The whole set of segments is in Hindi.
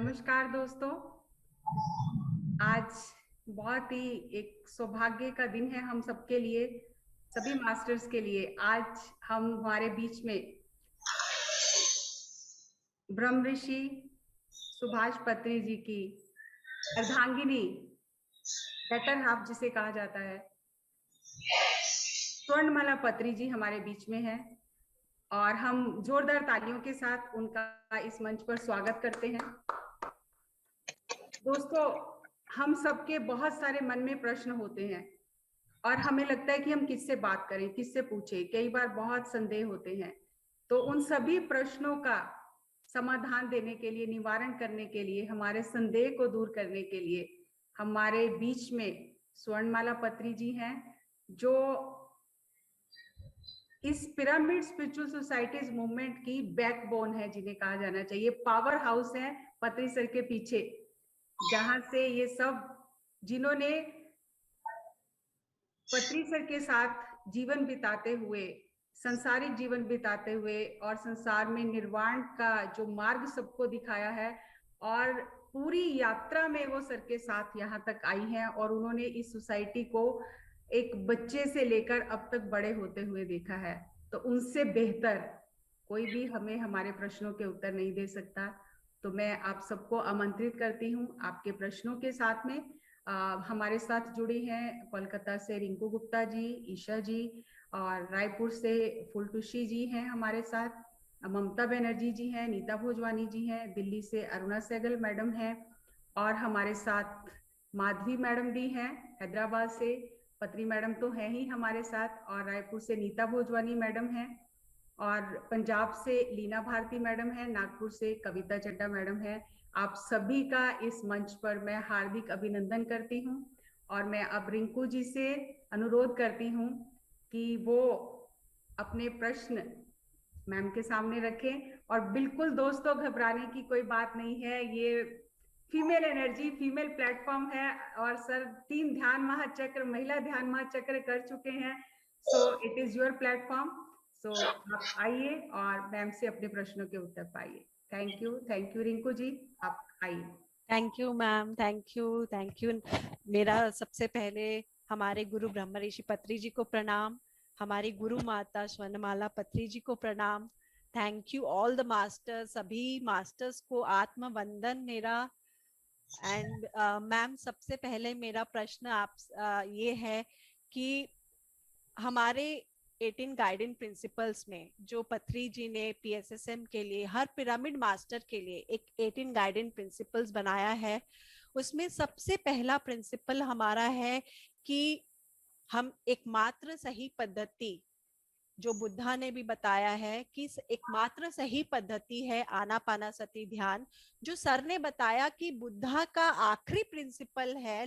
नमस्कार दोस्तों। आज बहुत ही एक सौभाग्य का दिन है हम सबके लिए, सभी मास्टर्स के लिए। आज हम हमारे बीच में ब्रह्म ऋषि सुभाष पत्री जी की अर्धांगिनी, बेटर हाफ जिसे कहा जाता है, स्वर्णमाला पत्री जी हमारे बीच में है और हम जोरदार तालियों के साथ उनका इस मंच पर स्वागत करते हैं। दोस्तों, हम सबके बहुत सारे मन में प्रश्न होते हैं और हमें लगता है कि हम किससे बात करें, किससे पूछें। कई बार बहुत संदेह होते हैं, तो उन सभी प्रश्नों का समाधान देने के लिए, निवारण करने के लिए, हमारे संदेह को दूर करने के लिए हमारे बीच में स्वर्णमाला पत्री जी हैं, जो इस पिरामिड स्पिरिचुअल सोसाइटीज मूवमेंट की बैकबोन है, जिन्हें कहा जाना चाहिए। पावर हाउस है पत्री सर के पीछे, जहां से ये सब, जिन्होंने पत्री सर के साथ जीवन बिताते हुए, संसारिक जीवन बिताते हुए और संसार में निर्वाण का जो मार्ग सबको दिखाया है, और पूरी यात्रा में वो सर के साथ यहाँ तक आई हैं और उन्होंने इस सोसाइटी को एक बच्चे से लेकर अब तक बड़े होते हुए देखा है। तो उनसे बेहतर कोई भी हमें हमारे प्रश्नों के उत्तर नहीं दे सकता। तो मैं आप सबको आमंत्रित करती हूँ आपके प्रश्नों के साथ में। हमारे साथ जुड़ी हैं कोलकाता से रिंकू गुप्ता जी, ईशा जी, और रायपुर से फुलटुशी जी हैं हमारे साथ, ममता बनर्जी जी हैं, नीता भोजवानी जी हैं, दिल्ली से अरुणा सहगल मैडम हैं, और हमारे साथ माधवी मैडम भी हैं हैदराबाद से, पत्री मैडम तो है ही हमारे साथ, और रायपुर से नीता भोजवानी मैडम हैं, और पंजाब से लीना भारती मैडम है, नागपुर से कविता चड्डा मैडम है। आप सभी का इस मंच पर मैं हार्दिक अभिनंदन करती हूँ और मैं अब रिंकू जी से अनुरोध करती हूँ कि वो अपने प्रश्न मैम के सामने रखें। और बिल्कुल दोस्तों, घबराने की कोई बात नहीं है, ये फीमेल एनर्जी, फीमेल प्लेटफॉर्म है, और सर 3 ध्यान महाचक्र, महिला ध्यान महाचक्र कर चुके हैं। So it is your platform. So आप आइए और मैम से अपने प्रश्नों के उत्तर पाइए। थैंक यू रिंकू जी, आप आइए। Thank you ma'am, thank you. मेरा सबसे पहले हमारे गुरु ब्रह्म ऋषि पत्री जी को प्रणाम, हमारी गुरु माता स्वर्णमाला पत्री जी को प्रणाम। Thank you all the masters, सभी मास्टर्स को आत्म वंदन मेरा। एंड मैम, सबसे पहले मेरा प्रश्न आप ये है कि हमारे 18 गाइडेंस प्रिंसिपल्स में जो पत्री जी ने पीएसएसएम के लिए, हर पिरामिड मास्टर के लिए एक 18 गाइडेंस प्रिंसिपल्स बनाया है, उसमें सबसे पहला प्रिंसिपल हमारा है कि हम एकमात्र सही पद्धति, जो बुद्धा ने भी बताया है कि एकमात्र सही पद्धति है आनापानासति ध्यान, जो सर ने बताया कि बुद्धा का आखिरी प्रिंसिपल है,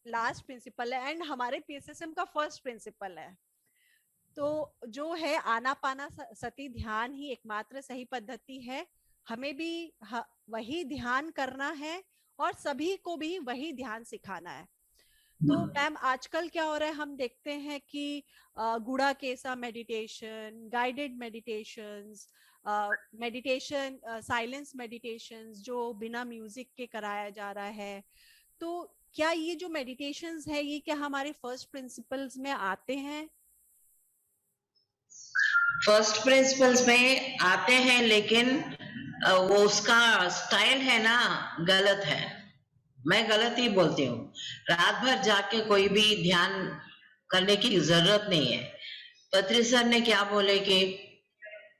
लास्ट प्रिंसिपल है, एंड हमारे पीएसएसएम का फर्स्ट प्रिंसिपल है। तो जो है आनापानासति ध्यान ही एकमात्र सही पद्धति है, हमें भी वही ध्यान करना है और सभी को भी वही ध्यान सिखाना है। तो मैम, आजकल क्या हो रहा है, हम देखते हैं कि गुड़ा केसा meditation, guided meditations, meditation, silence meditations जो बिना म्यूजिक के कराया जा रहा है। तो क्या ये जो मेडिटेशंस है, ये क्या हमारे फर्स्ट प्रिंसिपल्स में आते हैं? फर्स्ट प्रिंसिपल्स में आते हैं, लेकिन वो उसका स्टाइल है ना, गलत है। मैं गलत ही बोलती हूँ। रात भर जाके कोई भी ध्यान करने की जरूरत नहीं है। पत्री सर ने क्या बोले कि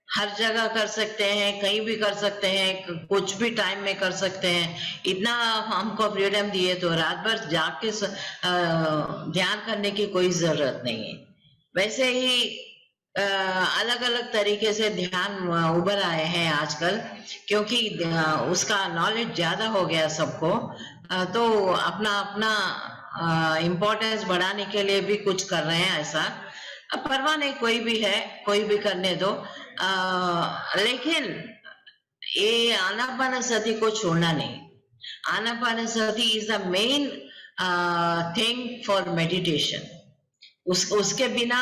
हर जगह कर सकते हैं, कहीं भी कर सकते हैं, कुछ भी टाइम में कर सकते हैं, इतना हमको फ्रीडम दिए, तो रात भर जाके ध्यान करने की कोई जरूरत नहीं है। वैसे ही अलग अलग तरीके से ध्यान उभर आए हैं आजकल, क्योंकि उसका नॉलेज ज्यादा हो गया सबको, तो अपना अपना इम्पोर्टेंस बढ़ाने के लिए भी कुछ कर रहे हैं ऐसा। अब परवाह नहीं, कोई भी है, कोई भी करने दो, लेकिन ये आनापानसति को छोड़ना नहीं। Anapanasati is the main thing for meditation. उसके बिना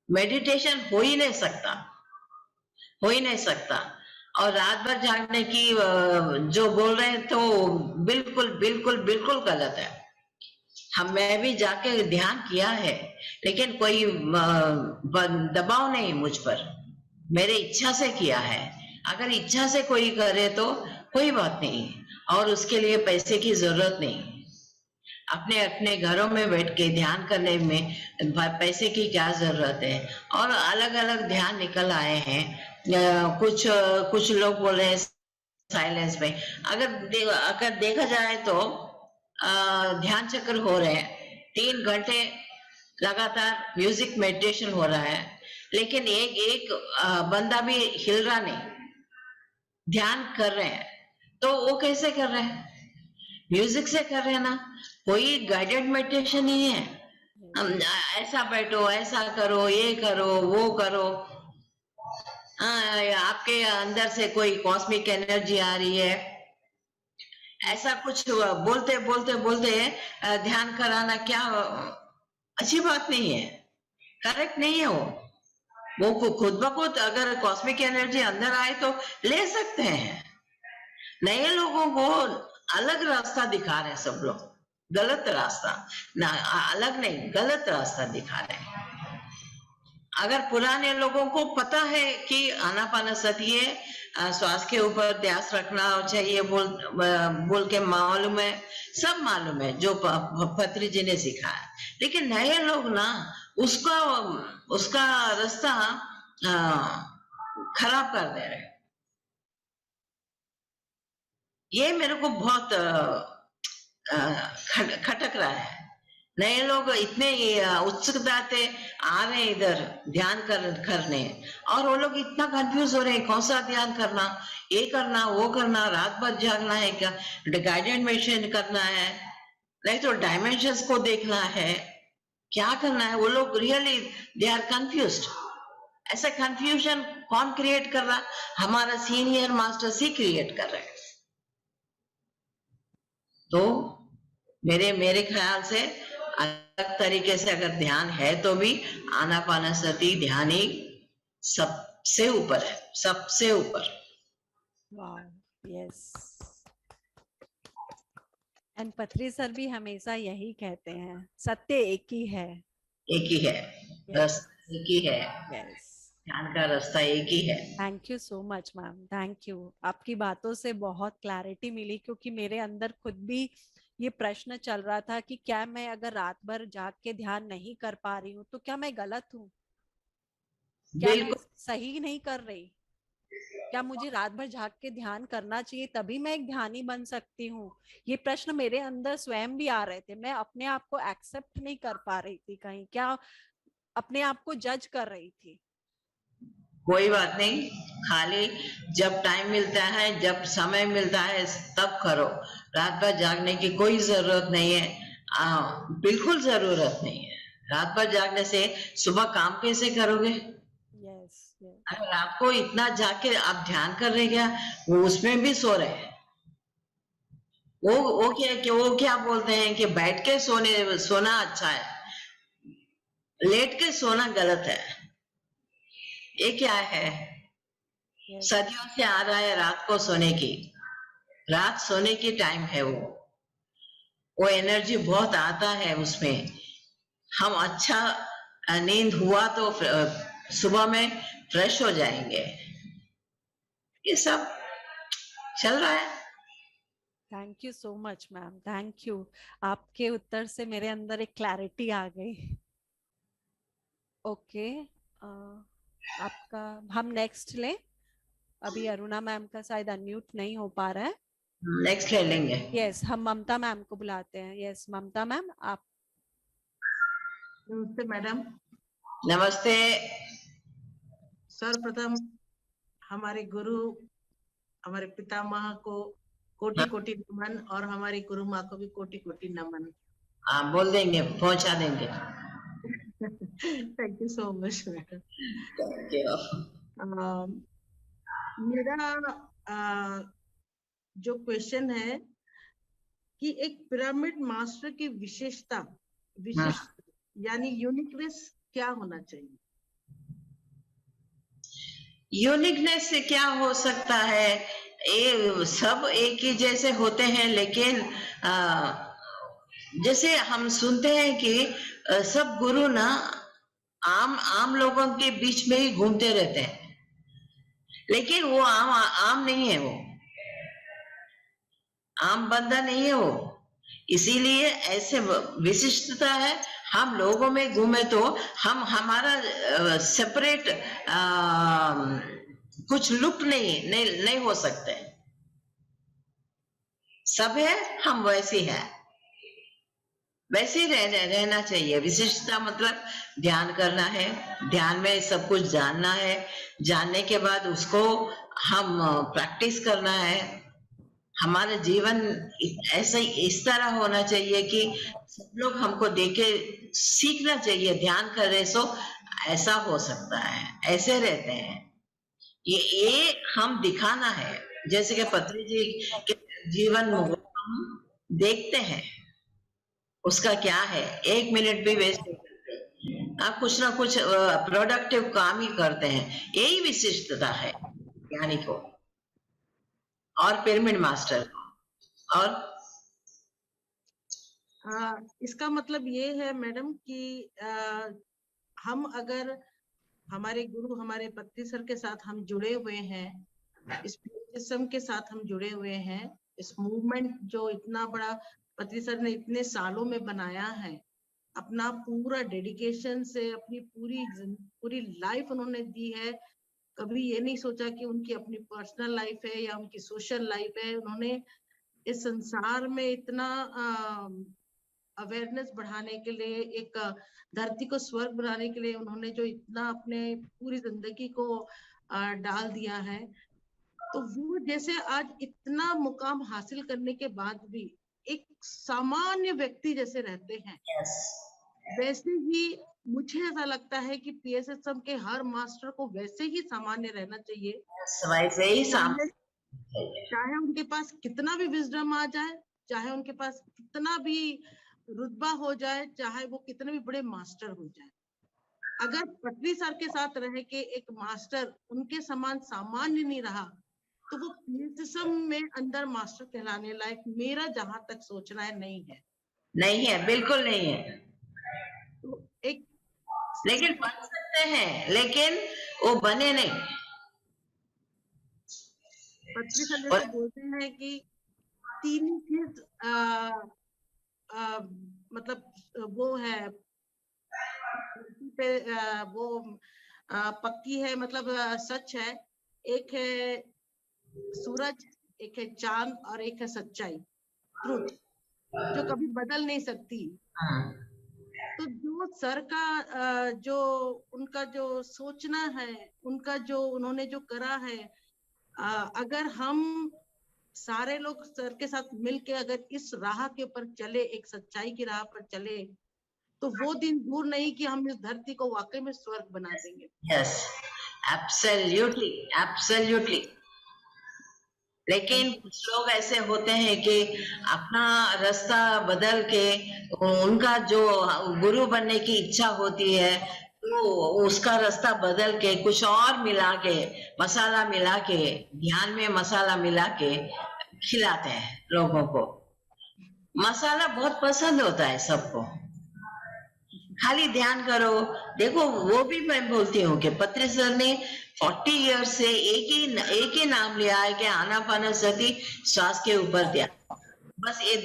मेडिटेशन हो ही नहीं सकता, हो ही नहीं सकता। और रात भर जागने की जो बोल रहे हैं तो बिल्कुल बिल्कुल बिल्कुल गलत है। मैं भी जाके ध्यान किया है, लेकिन कोई दबाव नहीं मुझ पर, मेरे इच्छा से किया है। अगर इच्छा से कोई करे तो कोई बात नहीं, और उसके लिए पैसे की जरूरत नहीं। अपने अपने घरों में बैठ के ध्यान करने में पैसे की क्या जरूरत है। और अलग अलग ध्यान निकल आए हैं। कुछ लोग बोल रहे हैं साइलेंस में। अगर देखा जाए तो ध्यान चक्र हो रहे हैं, 3 घंटे लगातार म्यूजिक मेडिटेशन हो रहा है, लेकिन एक एक बंदा भी हिल रहा नहीं, ध्यान कर रहे हैं। तो वो कैसे कर रहे हैं? म्यूजिक से कर रहे हैं ना, कोई गाइडेड मेडिटेशन नहीं है। ऐसा बैठो, ऐसा करो, ये करो, वो करो। आपके अंदर से कोई कॉस्मिक एनर्जी आ रही है, ऐसा कुछ बोलते बोलते बोलते ध्यान कराना क्या अच्छी बात नहीं है, करेक्ट नहीं है। वो खुद ब खुद अगर कॉस्मिक एनर्जी अंदर आए तो ले सकते हैं। नए लोगों को अलग रास्ता दिखा रहे हैं सब लोग, गलत रास्ता ना, अलग नहीं, गलत रास्ता दिखा रहे हैं। अगर पुराने लोगों को पता है कि आनापानसति है, श्वास के ऊपर ध्यान रखना चाहिए, बोल के मालूम है, सब मालूम है जो पत्री जी ने सिखाया, लेकिन नए लोग ना उसका रास्ता खराब कर दे रहे। ये मेरे को बहुत खटक रहा है। नए लोग इतने उत्सुकता से आ रहे हैं इधर ध्यान करने, और वो लोग इतना कंफ्यूज हो रहे हैं, कौन सा ध्यान करना, ये करना, वो करना, रात भर जागना है क्या, गाइडेड मेडिटेशन करना है, नहीं तो डायमेंशंस को देखना है, क्या करना है। वो लोग रियली दे आर कंफ्यूज्ड। ऐसा कंफ्यूजन कौन क्रिएट कर रहा? हमारा सीनियर मास्टर्स ही क्रिएट कर रहे हैं। तो मेरे ख्याल से अलग तरीके से अगर ध्यान है तो भी आनापानसति ध्यान ही सबसे ऊपर है, सबसे ऊपर। यस। एंड पत्री सर भी हमेशा यही कहते हैं, सत्य एक ही है, एक ही है, रास्ता एक ही है, यस, ध्यान का रास्ता एक ही है। Thank you so much ma'am, thank you. आपकी बातों से बहुत क्लैरिटी मिली, क्योंकि मेरे अंदर खुद भी ये प्रश्न चल रहा था कि क्या मैं अगर रात भर जाग के ध्यान नहीं कर पा रही हूँ तो क्या मैं गलत हूँ, क्या मैं सही नहीं कर रही, क्या मुझे रात भर जाग के ध्यान करना चाहिए तभी मैं एक ध्यानी बन सकती हूँ। ये प्रश्न मेरे अंदर स्वयं भी आ रहे थे, मैं अपने आप को एक्सेप्ट नहीं कर पा रही थी, कहीं क्या अपने आप को जज कर रही थी। कोई बात नहीं, खाली जब टाइम मिलता है, जब समय मिलता है तब करो। रात भर जागने की कोई जरूरत नहीं है, बिल्कुल जरूरत नहीं है। रात भर जागने से सुबह काम कैसे करोगे? अगर आपको इतना जाके आप ध्यान कर रहे क्या, वो उसमें भी सो रहे हैं। वो क्या बोलते हैं कि बैठ के सोना अच्छा है, लेट के सोना गलत है। ये क्या है? सदियों से आ रहा है रात को सोने की, रात सोने की टाइम है। वो एनर्जी बहुत आता है उसमें। हम अच्छा नींद हुआ तो सुबह में फ्रेश हो जाएंगे। ये सब चल रहा है। Thank you so much ma'am, thank you. आपके उत्तर से मेरे अंदर एक क्लैरिटी आ गई। ओके, आपका हम नेक्स्ट लें। अभी अरुणा मैम का शायद अनम्यूट नहीं हो पा रहा है। नेक्स्ट ले लेंगे। यस, हम ममता मैम को बुलाते हैं। यस ममता मैम, आप। नमस्ते मैडम। नमस्ते। सर्वप्रथम हमारे गुरु, हमारे पितामह को कोटि कोटि नमन, और हमारी गुरु माँ को भी कोटि कोटि नमन। हाँ, बोल देंगे, पहुंचा देंगे। Thank you so much madam. Thank you. मेरा जो क्वेश्चन है कि एक पिरामिड मास्टर की विशेषता यानी यूनिकनेस क्या होना चाहिए? यूनिकनेस से क्या हो सकता है? ये सब एक ही जैसे होते हैं, लेकिन जैसे हम सुनते हैं कि सब गुरु ना आम आम लोगों के बीच में ही घूमते रहते हैं, लेकिन वो आम आम नहीं है, वो आम बंदा नहीं है वो। इसीलिए ऐसे विशिष्टता है। हम लोगों में घूमे तो हम हमारा सेपरेट कुछ लुक नहीं हो सकते। सब है, हम वैसे है, वैसे ही रहना चाहिए। विशिष्टता मतलब ध्यान करना है, ध्यान में सब कुछ जानना है, जानने के बाद उसको हम प्रैक्टिस करना है। हमारा जीवन ऐसा इस तरह होना चाहिए कि सब लोग हमको देखे सीखना चाहिए। ध्यान करे सो ऐसा हो सकता है, ऐसे रहते हैं। ये हम दिखाना है। जैसे कि पत्री जी के जीवन हम देखते हैं, उसका क्या है, 1 मिनट भी वेस्ट नहीं करते। आप कुछ ना कुछ प्रोडक्टिव काम ही करते हैं। यही विशिष्टता है ज्ञानी को और पिरामिड मास्टर को। और इसका मतलब ये है मैडम कि हम अगर हमारे गुरु हमारे पत्री सर के साथ हम जुड़े हुए हैं, इस सिस्टम के साथ हम जुड़े हुए हैं, इस मूवमेंट जो इतना बड़ा पत्री सर ने इतने सालों में बनाया है, अपना पूरा डेडिकेशन से अपनी पूरी लाइफ उन्होंने दी है। कभी ये नहीं सोचा कि उनकी अपनी पर्सनल लाइफ है या उनकी सोशल लाइफ है। उन्होंने इस संसार में इतना अवेयरनेस बढ़ाने के लिए, एक धरती को स्वर्ग बनाने के लिए उन्होंने जो इतना अपने पूरी जिंदगी को डाल दिया है, तो वो जैसे आज इतना मुकाम हासिल करने के बाद भी एक सामान्य व्यक्ति जैसे रहते हैं, वैसे ही मुझे ऐसा लगता है कि पीएसएसएम के हर मास्टर को वैसे ही सामान्य रहना चाहिए। वैसे ही सामने, चाहे उनके पास कितना भी विजडम आ जाए, चाहे उनके पास कितना भी रुतबा हो जाए, चाहे वो कितने भी बड़े मास्टर हो जाए, अगर पटरी सर के साथ रह के एक मास्टर उनके समान सामान्य नहीं रहा, तो वो पीएसएसएम में अंदर मास्टर कहलाने लायक, मेरा जहां तक सोचना है, नहीं है, बिल्कुल नहीं है। तो एक लेकिन बन सकते हैं, लेकिन वो बने नहीं। पटरी सर जैसे बोलते हैं कि 3 चीज मतलब वो है पे वो पक्की है, मतलब सच है। एक है सूरज, एक है चांद और एक है सच्चाई, ट्रूथ, जो कभी बदल नहीं सकती। तो जो सर का जो उनका जो सोचना है, उनका जो उन्होंने जो करा है, अगर हम सारे लोग सर के साथ मिलके अगर इस राह के ऊपर चले, एक सच्चाई की राह पर चले, तो वो दिन दूर नहीं कि हम इस धरती को वाकई में स्वर्ग बना देंगे। Yes, absolutely, absolutely. लेकिन कुछ लोग ऐसे होते हैं कि अपना रास्ता बदल के, उनका जो गुरु बनने की इच्छा होती है, तो उसका रास्ता बदल के कुछ और मिला के, मसाला मिला के, ध्यान में मसाला मिला के खिलाते हैं लोगों को। मसाला बहुत पसंद होता है सबको। खाली ध्यान करो। देखो, वो भी मैं बोलती हूँ कि पत्री सर ने 40 ईयर से एक ही नाम लिया है कि आनापानसति, श्वास के ऊपर ध्यान। बस ये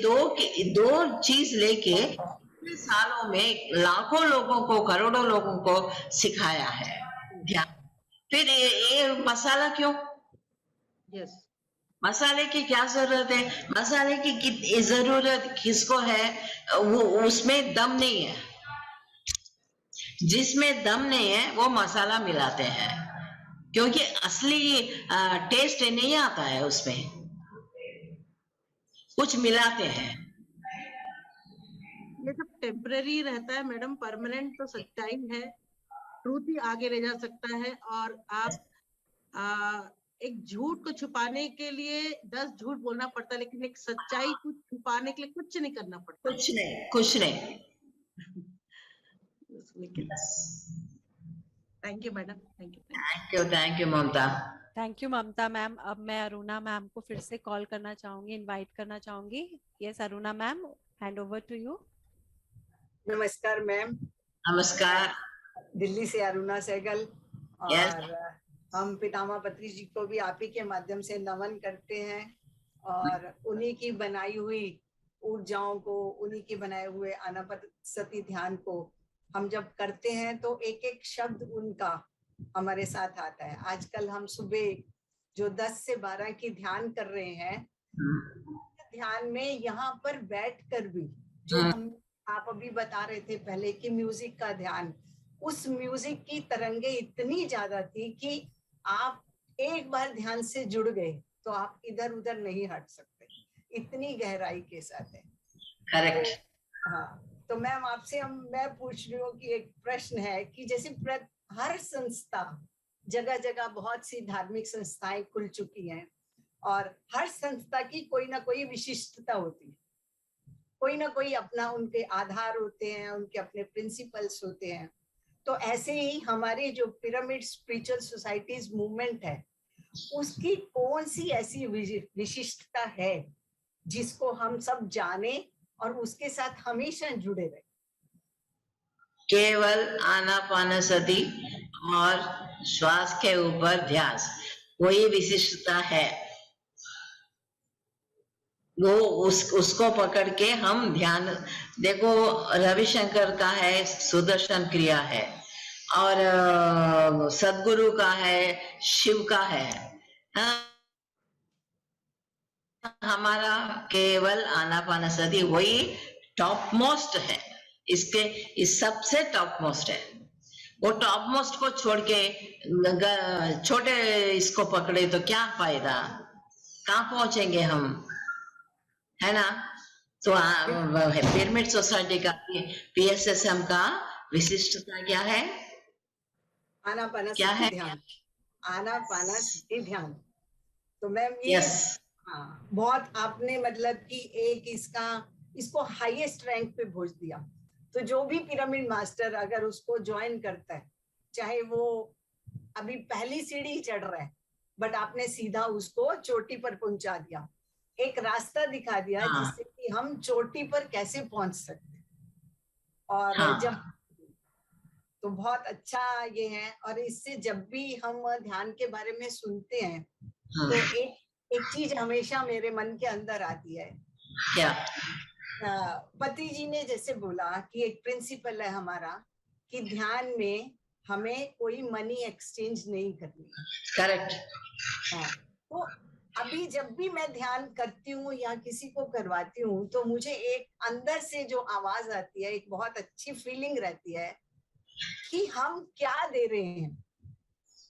दो चीज लेके इतने सालों में लाखों लोगों को, करोड़ों लोगों को सिखाया है ध्यान। फिर ये मसाला क्यों? यस, मसाले की क्या जरूरत है? मसाले की जरूरत किसको है? वो उसमें दम नहीं है। जिसमें दम नहीं है वो मसाला मिलाते हैं, क्योंकि असली टेस्ट नहीं आता है उसमें, कुछ मिलाते हैं। ये सब टेम्पररी रहता है मैडम, परमानेंट तो सच्चाई है, ट्रूथ ही आगे ले जा सकता है। और आप एक झूठ को छुपाने के लिए 10 झूठ बोलना पड़ता है, लेकिन एक सच्चाई को छुपाने के लिए कुछ नहीं करना पड़ता। कुछ नहीं। लेकिन thank you madam, thank you. Thank you Mamta. Thank you Mamta ma'am. अब मैं अरुणा मैम को फिर से कॉल करना चाहूंगी, इनवाइट करना चाहूंगी। Yes Aruna ma'am, hand over to you. नमस्कार मैम। नमस्कार। दिल्ली से अरुणा सहगल। Yes. और हम पितामह पत्री जी को भी आप ही के माध्यम से नमन करते हैं और उन्हीं की बनाई हुई ऊर्जाओं को, उन्हीं के बनाए हुए आनापानसति ध्यान को हम जब करते हैं तो एक एक शब्द उनका हमारे साथ आता है। आजकल हम सुबह जो 10 से 12 की ध्यान कर रहे हैं, ध्यान में यहाँ पर बैठकर भी जो हम आप अभी बता रहे थे पहले कि म्यूजिक का ध्यान, उस म्यूजिक की तरंगे इतनी ज्यादा थी कि आप एक बार ध्यान से जुड़ गए तो आप इधर उधर नहीं हट सकते, इतनी गहराई के साथ है। करेक्ट। तो, हाँ, तो मैम आपसे मैं पूछ रही हूँ कि एक प्रश्न है कि जैसे हर संस्था, जगह जगह बहुत सी धार्मिक संस्थाएं खुल चुकी हैं और हर संस्था की कोई ना कोई विशिष्टता होती है, कोई ना कोई अपना उनके आधार होते हैं, उनके अपने प्रिंसिपल्स होते हैं। तो ऐसे ही हमारी जो पिरामिड स्पिरिचुअल सोसाइटीज मूवमेंट है, उसकी कौन सी ऐसी विशिष्टता है जिसको हम सब जाने और उसके साथ हमेशा जुड़े रहे? केवल आनापानसति और श्वास के ऊपर ध्यान, वही विशिष्टता है। वो उसको पकड़ के हम ध्यान, देखो रविशंकर का है सुदर्शन क्रिया है, और सदगुरु का है, शिव का है। हाँ, हमारा केवल आनापानसति वही टॉप मोस्ट है, इसके इस सबसे टॉप मोस्ट है। वो टॉप मोस्ट को छोड़ के छोटे इसको पकड़े तो क्या फायदा, कहाँ पहुंचेंगे हम, है ना। तो पिरामिड सोसाइटी का PSSM का विशिष्टता क्या है? आनापानसति ध्यान, आनापानसति ध्यान। तो मैम ये हाँ, बहुत आपने मतलब कि एक इसको हाईएस्ट रैंक पे पहुंच दिया। तो जो भी पिरामिड मास्टर अगर उसको ज्वाइन करता है, चाहे वो अभी पहली सीढ़ी चढ़ रहा है, बट आपने सीधा उसको चोटी पर पहुंचा दिया, एक रास्ता दिखा दिया जिससे कि हम चोटी पर कैसे पहुंच सकते। और जब तो बहुत अच्छा ये है। और इससे जब भी हम ध्यान के बारे में सुनते हैं तो एक चीज हमेशा मेरे मन के अंदर आती है। क्या? पति जी ने जैसे बोला कि एक प्रिंसिपल है हमारा कि ध्यान में हमें कोई मनी एक्सचेंज नहीं करनी। करेक्ट। तो अभी जब भी मैं ध्यान करती हूँ या किसी को करवाती हूँ तो मुझे एक अंदर से जो आवाज आती है, एक बहुत अच्छी फीलिंग रहती है कि हम क्या दे रहे हैं।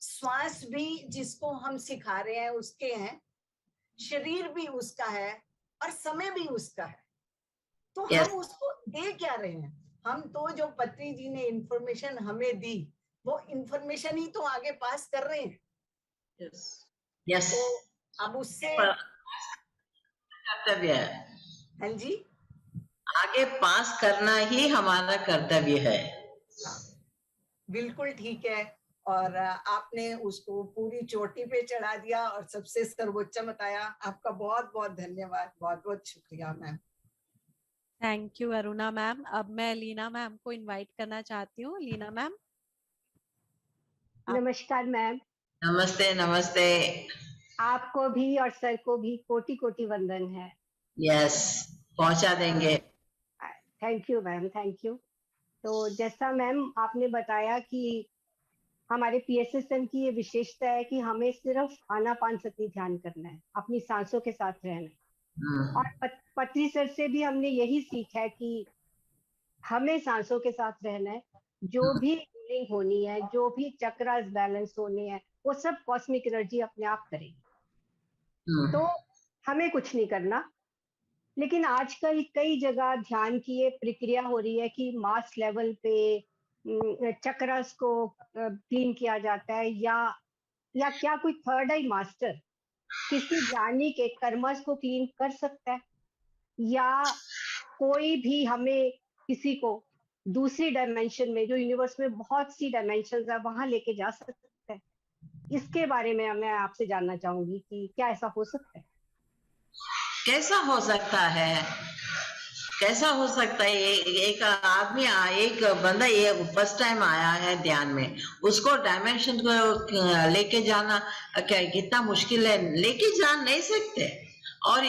श्वास भी जिसको हम सिखा रहे हैं उसके हैं, शरीर भी उसका है और समय भी उसका है। तो हम उसको दे क्या रहे हैं? हम तो जो पत्री जी ने इंफॉर्मेशन हमें दी, वो इंफॉर्मेशन ही तो आगे पास कर रहे हैं। यस। तो अब उससे कर्तव्य है। हाँ जी, आगे पास करना ही हमारा कर्तव्य है। बिल्कुल ठीक है। और आपने उसको पूरी चोटी पे चढ़ा दिया और सबसे सर्वोच्च बताया। आपका बहुत बहुत धन्यवाद, बहुत बहुत शुक्रिया ma'am. Thank you Aruna ma'am. अब मैं लीना मैम को इनवाइट करना चाहती हूँ। लीना मैम। नमस्कार मैम। नमस्ते। नमस्ते। आपको भी और सर को भी कोटि कोटि वंदन है। यस, पहुंचा देंगे। Thank you ma'am, thank you. तो जैसा मैम आपने बताया कि हमारे PSSM की ये विशेषता है कि हमें सिर्फ आनापानसति ध्यान करना है, अपनी सांसों के साथ रहना है। और पत्री सर से भी हमने यही सीखा है कि हमें सांसों के साथ रहना है। जो भी हीलिंग होनी है, जो भी चक्रास बैलेंस होने हैं, वो सब कॉस्मिक एनर्जी अपने आप करेगी। तो हमें कुछ नहीं करना। लेकिन आजकल कई जगह ध्यान की ये प्रक्रिया हो रही है कि मास लेवल पे चक्रास को क्लीन किया जाता है, या क्या कोई थर्ड आई मास्टर किसी ज्ञानी के कर्मस को क्लीन कर सकता है, या कोई भी हमें किसी को दूसरी डायमेंशन में, जो यूनिवर्स में बहुत सी डायमेंशंस है, वहां लेके जा सकता है? इसके बारे में मैं आपसे जानना चाहूंगी कि क्या ऐसा हो सकता है? कैसा हो सकता है? कैसा हो सकता है? एक आदमी, एक बंदा ये फर्स्ट टाइम आया है ध्यान में, उसको डायमेंशन को लेके जाना क्या कितना मुश्किल है? लेके जा नहीं सकते। और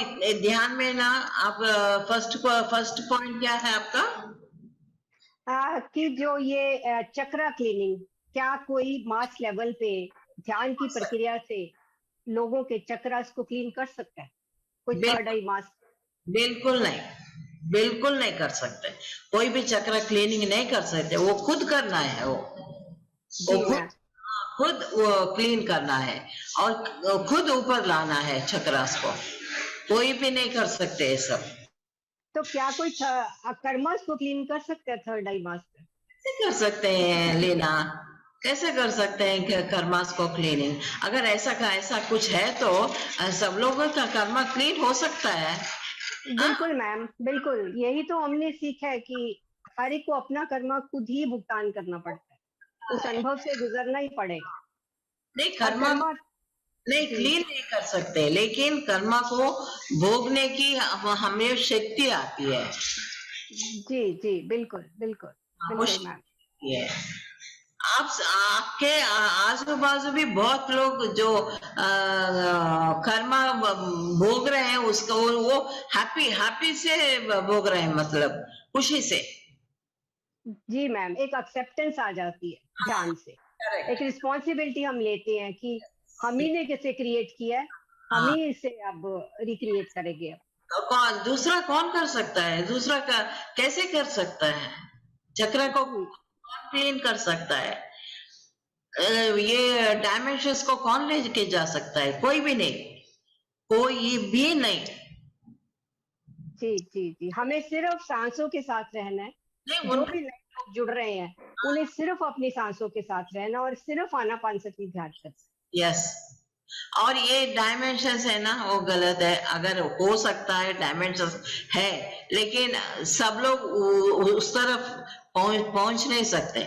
ध्यान में ना आप फर्स्ट पॉइंट क्या है आपका? कि जो ये चक्रा क्लीनिंग, क्या कोई मास लेवल पे ध्यान की प्रक्रिया से लोगों के चक्रास को क्लीन कर सकता है? कोई थर्ड आई मास? बिल्कुल नहीं, बिल्कुल नहीं कर सकते। कोई भी चक्र क्लीनिंग नहीं कर सकते, वो खुद करना है। वो खुद वो क्लीन करना है और खुद ऊपर लाना है चक्रास को। कोई भी नहीं कर सकते ये सब। तो क्या कोई कर्मास को क्लीन कर सकते हैं थर्ड आई मास? कैसे कर सकते हैं लीना? कैसे कर सकते हैं कर्मास को क्लीनिंग? अगर ऐसा कुछ है तो सब लोगों का कर्मा क्लीन हो सकता है। बिल्कुल मैम, बिल्कुल। यही तो हमने सीखा है कि हर एक को अपना कर्मा खुद ही भुगतान करना पड़ता है, उस अनुभव से गुजरना ही पड़ेगा। नहीं, कर्मा नहीं क्लीन नहीं कर सकते, लेकिन कर्मा को भोगने की हमें शक्ति आती है। जी जी, बिल्कुल बिल्कुल बिल्कुल मैम। आपके आजू बाजू भी बहुत लोग जो कर्मा भोग रहे हैं, उसको वो हैप्पी से भोग रहे हैं, मतलब खुशी से। जी मैम, एक एक्सेप्टेंस आ जाती है ध्यान से। एक रिस्पॉन्सिबिलिटी हम लेते हैं कि हम ही ने कैसे क्रिएट किया है, हम ही इसे अब रिक्रिएट करेंगे। अब दूसरा कौन कर सकता है? दूसरा का कैसे कर सकता है? चक्र को कौन क्लीन कर सकता है? ये डायमेंशंस को कौन लेके जा सकता है? कोई भी नहीं, कोई भी नहीं। जी जी जी, हमें सिर्फ सांसों के साथ रहना है। जो भी नए लोग जुड़ रहे हैं, उन्हें सिर्फ अपनी सांसों के साथ रहना और सिर्फ आनापानसती ध्यान करना। यस, और ये डायमेंशंस है ना, वो गलत है। अगर हो सकता है डायमेंशंस है, लेकिन सब लोग उस तरफ पहुंच नहीं सकते।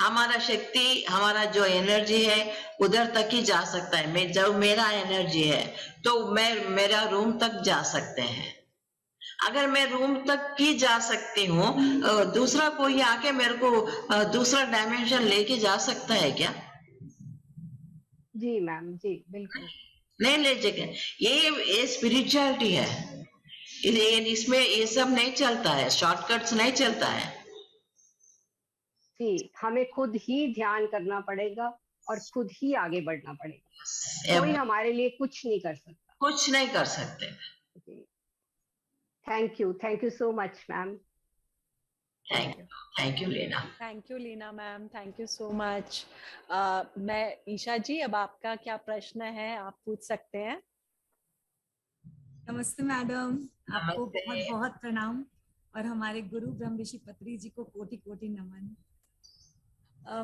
हमारा शक्ति, हमारा जो एनर्जी है उधर तक ही जा सकता है। मैं जब मेरा एनर्जी है तो मेरा रूम तक जा सकते हैं। अगर मैं रूम तक ही जा सकती हूँ, दूसरा कोई आके मेरे को दूसरा डायमेंशन लेके जा सकता है क्या? जी मैम, जी बिल्कुल नहीं ले सके। ये स्पिरिचुअलिटी है, इसमें ये सब नहीं चलता है, शॉर्टकट्स नहीं चलता है। जी, हमें खुद ही ध्यान करना पड़ेगा और खुद ही आगे बढ़ना पड़ेगा। कोई हमारे लिए कुछ नहीं कर सकता, कुछ नहीं कर सकते। Thank you so much ma'am. Thank you Leena. Thank you Leena ma'am, thank you so much. मैं ईशा जी, अब आपका क्या प्रश्न है, आप पूछ सकते हैं। नमस्ते मैडम, आपको बहुत बहुत प्रणाम और हमारे गुरु ब्रह्म ऋषि पत्री जी को कोटि कोटि नमन।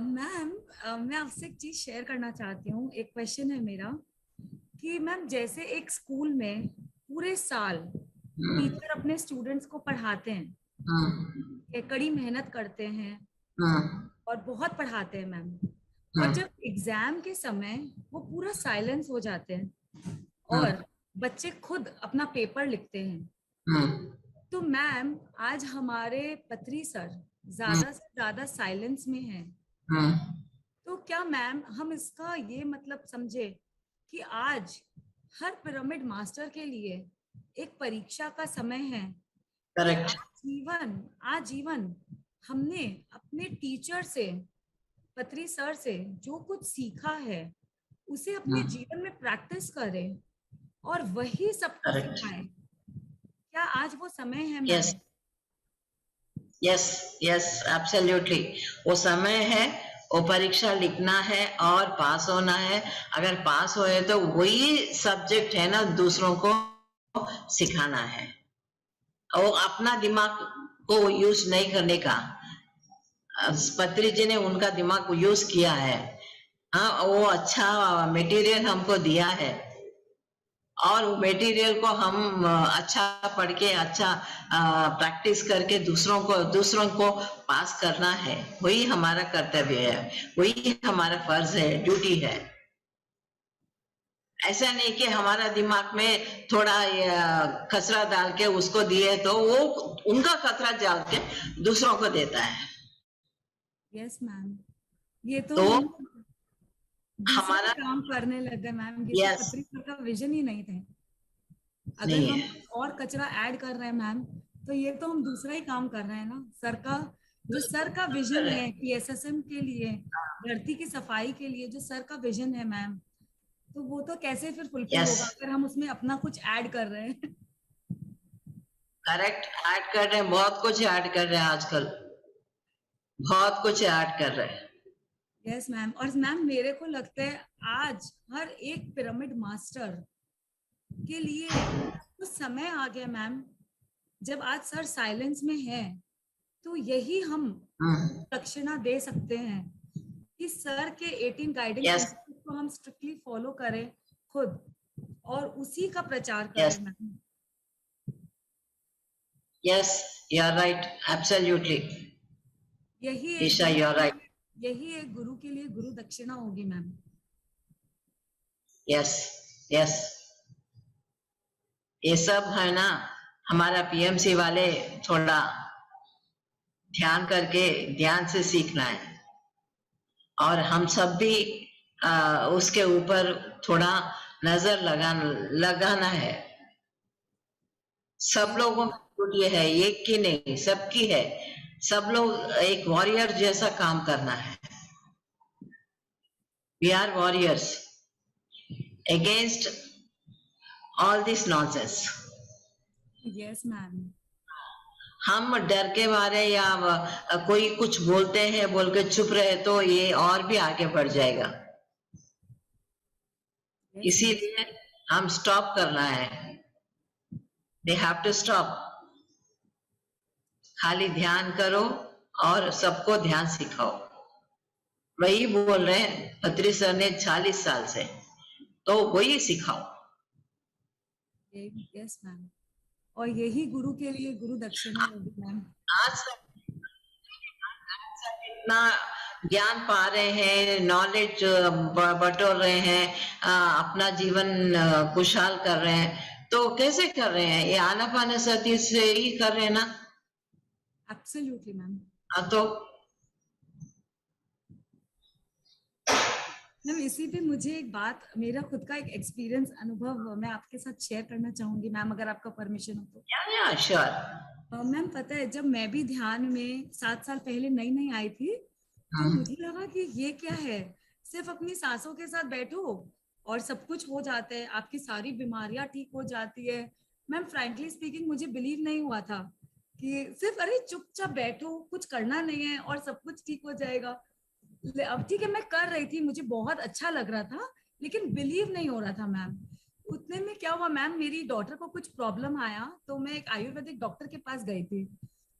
मैम, मैं आपसे एक चीज शेयर करना चाहती हूँ। एक क्वेश्चन है मेरा कि मैम, जैसे एक स्कूल में पूरे साल टीचर अपने स्टूडेंट्स को पढ़ाते हैं, कड़ी मेहनत करते हैं और बहुत पढ़ाते हैं मैम, और जब एग्जाम के समय वो पूरा साइलेंस हो जाते हैं और बच्चे खुद अपना पेपर लिखते हैं, तो मैम आज हमारे पत्री सर ज्यादा से ज्यादा साइलेंस में हैं, तो क्या मैम हम इसका ये मतलब समझे कि आज हर पिरामिड मास्टर के लिए एक परीक्षा का समय है? करेक्ट। आजीवन हमने अपने टीचर से, पत्री सर से जो कुछ सीखा है उसे अपने जीवन में प्रैक्टिस करें और वही सबको सिखाएं। क्या आज वो समय है? यस यस यस, एब्सोल्युटली वो समय है। वो परीक्षा लिखना है और पास होना है। अगर पास होए तो वही सब्जेक्ट है ना, दूसरों को सिखाना है। वो अपना दिमाग को यूज नहीं करने का। पत्री जी ने उनका दिमाग को यूज किया है। हाँ, वो अच्छा मटेरियल हमको दिया है और मटेरियल को हम अच्छा पढ़ के अच्छा प्रैक्टिस करके दूसरों को पास करना है। वही हमारा कर्तव्य है, वही हमारा फर्ज है, ड्यूटी है। ऐसा नहीं कि हमारा दिमाग में थोड़ा कचरा डाल के उसको दिए तो वो उनका कचरा डाल के दूसरों को देता है। यस मैम, ये तो तो हम दूसरा हमारा काम करने लग गए मैम। ये तो यस पत्री सर का विजन ही नहीं था। अगर नहीं हम है। कुछ और कचरा ऐड कर रहे हैं मैम, तो ये तो हम दूसरा ही काम कर रहे हैं ना। सर का विजन है PSSM के लिए, धरती की सफाई के लिए जो सर का विजन है मैम, तो वो तो कैसे फिर फुलफिल यस होगा अगर हम उसमें अपना कुछ ऐड कर रहे हैं। करेक्ट, ऐड कर रहे हैं, बहुत कुछ ऐड कर रहे हैं आजकल, बहुत कुछ ऐड कर रहे हैं। Yes ma'am. और मैम मेरे को लगता है आज हर एक पिरामिड मास्टर के लिए तो समय आ गया मैम, जब आज सर साइलेंस में है तो यही हम दक्षिणा दे सकते हैं कि सर के 18 गाइडिंग यस प्रिंसिपल्स को हम स्ट्रिक्टली फॉलो करें खुद, और उसी का प्रचार यस करें ma'am. Yes, you are right, absolutely यही ईशा, यू आर राइट। एक गुरु के लिए गुरु दक्षिणा होगी मैम। यस यस, ये सब है ना, हमारा PMC वाले थोड़ा ध्यान करके ध्यान से सीखना है, और हम सब भी उसके ऊपर थोड़ा नजर लगाना है। सब लोगों की ड्यूटी है, एक की नहीं, सबकी है। सब लोग एक वॉरियर जैसा काम करना है। We are warriors against all this nonsense. Yes ma'am. हम डर के मारे या कोई कुछ बोलते हैं बोल के चुप रहे तो ये और भी आगे बढ़ जाएगा। इसीलिए हम स्टॉप करना है। They have to stop. खाली ध्यान करो और सबको ध्यान सिखाओ। वही बोल रहे हैं पत्री सर ने 40 साल से, तो वही सिखाओ। यस मैम, और यही गुरु के लिए गुरु दक्षिणा होगी मैम। आज इतना ज्ञान पा रहे हैं, नॉलेज बटोर रहे हैं, अपना जीवन खुशहाल कर रहे हैं, तो कैसे कर रहे हैं? ये आनापानसती से ही कर रहे हैं ना। Absolutely ma'am. तो मैम इसी पे मुझे एक बात, मेरा खुद का एक एक्सपीरियंस अनुभव मैं आपके साथ शेयर करना चाहूंगी मैम, अगर आपका परमिशन हो तो। या श्योर। मैम पता है, जब मैं भी ध्यान में 7 साल पहले नई नई आई थी, तो मुझे लगा कि ये क्या है, सिर्फ अपनी सांसों के साथ बैठो और सब कुछ हो जाता है, आपकी सारी बीमारियां ठीक हो जाती है। मैम फ्रैंकली स्पीकिंग मुझे बिलीव नहीं हुआ था कि सिर्फ अरे चुपचाप बैठो, कुछ करना नहीं है और सब कुछ ठीक हो जाएगा। अब ठीक है, मैं कर रही थी, मुझे बहुत अच्छा लग रहा था, लेकिन बिलीव नहीं हो रहा था मैम। उतने में क्या हुआ मैम, मेरी डॉटर को कुछ प्रॉब्लम आया, तो मैं एक आयुर्वेदिक डॉक्टर के पास गई थी।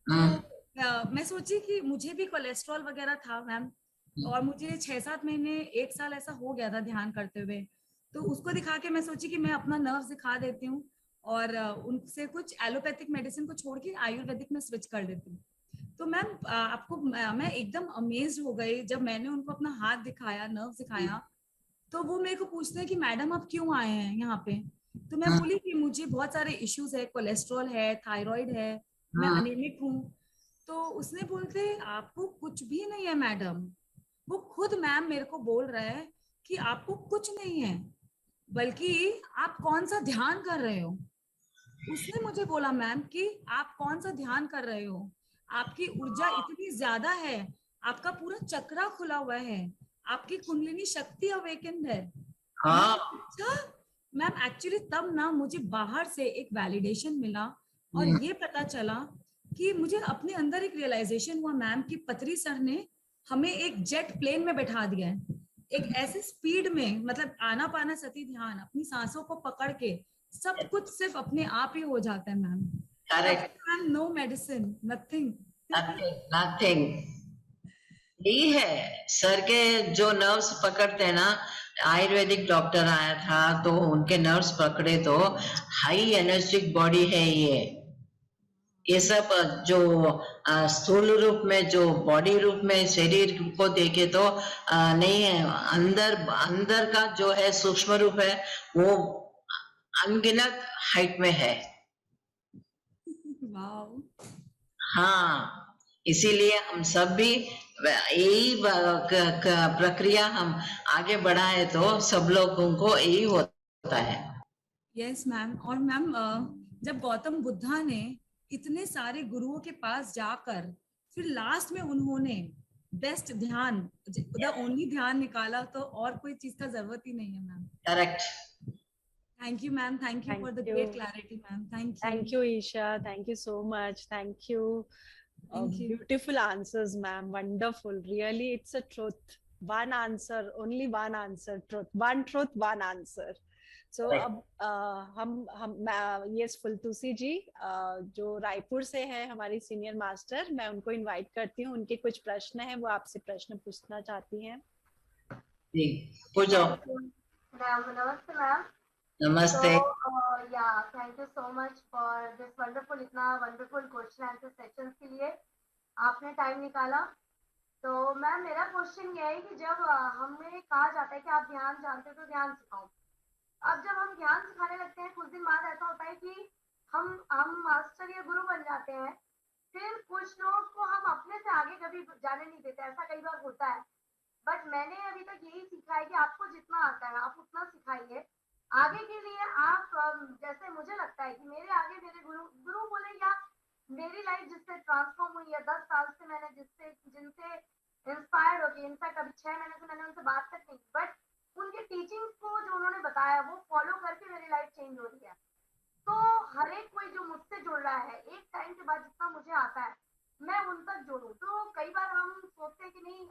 तो मैं सोची कि मुझे भी कोलेस्ट्रॉल वगैरह था मैम, और मुझे 6-7 महीने 1 साल ऐसा हो गया था ध्यान करते हुए। तो उसको दिखा के मैं सोची कि मैं अपना नर्व दिखा देती हूँ और उनसे कुछ एलोपैथिक मेडिसिन को छोड़ के आयुर्वेदिक में स्विच कर देती हूँ। तो मैम आपको मैं एकदम अमेज्ड हो गई जब मैंने उनको अपना हाथ दिखाया, नर्व दिखाया, तो वो मेरे को पूछते हैं कि मैडम आप क्यों आए हैं यहाँ पे। तो मैं बोली कि मुझे बहुत सारे इश्यूज है, कोलेस्ट्रॉल है, थायराइड है, मैं अनेमिक हूँ। तो उसने बोलते आपको कुछ भी नहीं है मैडम। वो खुद मैम मेरे को बोल रहा है कि आपको कुछ नहीं है, बल्कि आप कौन सा ध्यान कर रहे हो। उसने मुझे बोला मैम कि आप कौन सा ध्यान कर रहे हो, आपकी ऊर्जा इतनी ज्यादा है, आपका पूरा चक्रा खुला हुआ है, आपकी कुंडलिनी शक्ति अवेकेंड है। अच्छा मैम, एक्चुअली तब ना मुझे बाहर से एक वैलिडेशन मिला और ये पता चला कि मुझे अपने अंदर एक रियलाइजेशन हुआ मैम कि पत्री सर ने हमें एक जेट प्लेन में बैठा दिया है, एक ऐसे स्पीड में, मतलब आनापानसती ध्यान, अपनी सांसों को पकड़ के सब कुछ सिर्फ अपने आप ही हो जाता है ma'am. Correct ma'am, no medicine, nothing. Nothing. यही है सर के जो नर्व्स पकड़ते हैं ना, आयुर्वेदिक डॉक्टर आया था तो उनके नर्व्स पकड़े तो हाई एनर्जेटिक बॉडी है ये सब जो स्थूल रूप में, जो बॉडी रूप में शरीर को देखे तो नहीं है, अंदर अंदर का जो है सूक्ष्म रूप है वो अनगिनत हाइट में है। वाओ, हाँ, इसीलिए हम सब भी यही प्रक्रिया हम आगे बढ़ाए तो सब लोगों को यही होता है। Yes ma'am. और मैम जब गौतम बुद्धा ने इतने सारे गुरुओं के पास जाकर फिर लास्ट में उन्होंने बेस्ट ध्यान, द ओनली ध्यान निकाला, तो और कोई चीज का जरूरत ही नहीं है ma'am. Correct. Thank you ma'am, thank you for the great clarity ma'am. Thank you, Isha. Thank you so much. Thank you. Thank you. Beautiful answers, ma'am. Wonderful. Really, it's a truth. One answer, only one answer. Truth. One truth, one answer. So Right. अब हम yes, फुलतुसी जी जो रायपुर से है हमारी सीनियर मास्टर, मैं उनको इनवाइट करती हूँ। उनके कुछ प्रश्न हैं, वो आपसे प्रश्न पूछना चाहती हैं। जी, पूछो। नमस्ते मैम। नमस्ते। Thank you so much for this wonderful, इतना वंडरफुल क्वेश्चन आंसर सेक्शन के लिए आपने टाइम निकाला। तो मैम मेरा क्वेश्चन ये है कि जब हमें कहा जाता है कि आप ध्यान जानते हो तो ध्यान सिखाओ, अब जब हम ध्यान सिखाने लगते हैं कुछ दिन बाद ऐसा होता है कि हम मास्टर या गुरु बन जाते हैं, फिर कुछ लोग को हम अपने से आगे कभी जाने नहीं देते, ऐसा कई बार होता है। बट मैंने अभी तक यही सीखा है कि आपको जितना आता है आप उतना सिखाइए। आगे के लिए आप जैसे मुझे लगता है कि मेरे आगे मेरे गुरु बोले या मेरी लाइफ जिससे ट्रांसफॉर्म हुई है 10 साल से, मैंने जिनसे इंस्पायर्ड होगी, इनफैक्ट अभी 6 महीने से मैंने उनसे बात तक नहीं, बट उनके टीचिंग्स को जो उन्होंने बताया वो फॉलो करके मेरी लाइफ चेंज हो रही है। तो हर एक कोई जो मुझसे जुड़ रहा है, एक टाइम के बाद जितना मुझे आता है मैं उन तक जोड़ूं। तो कई बार हम सोचते हैं कि नहीं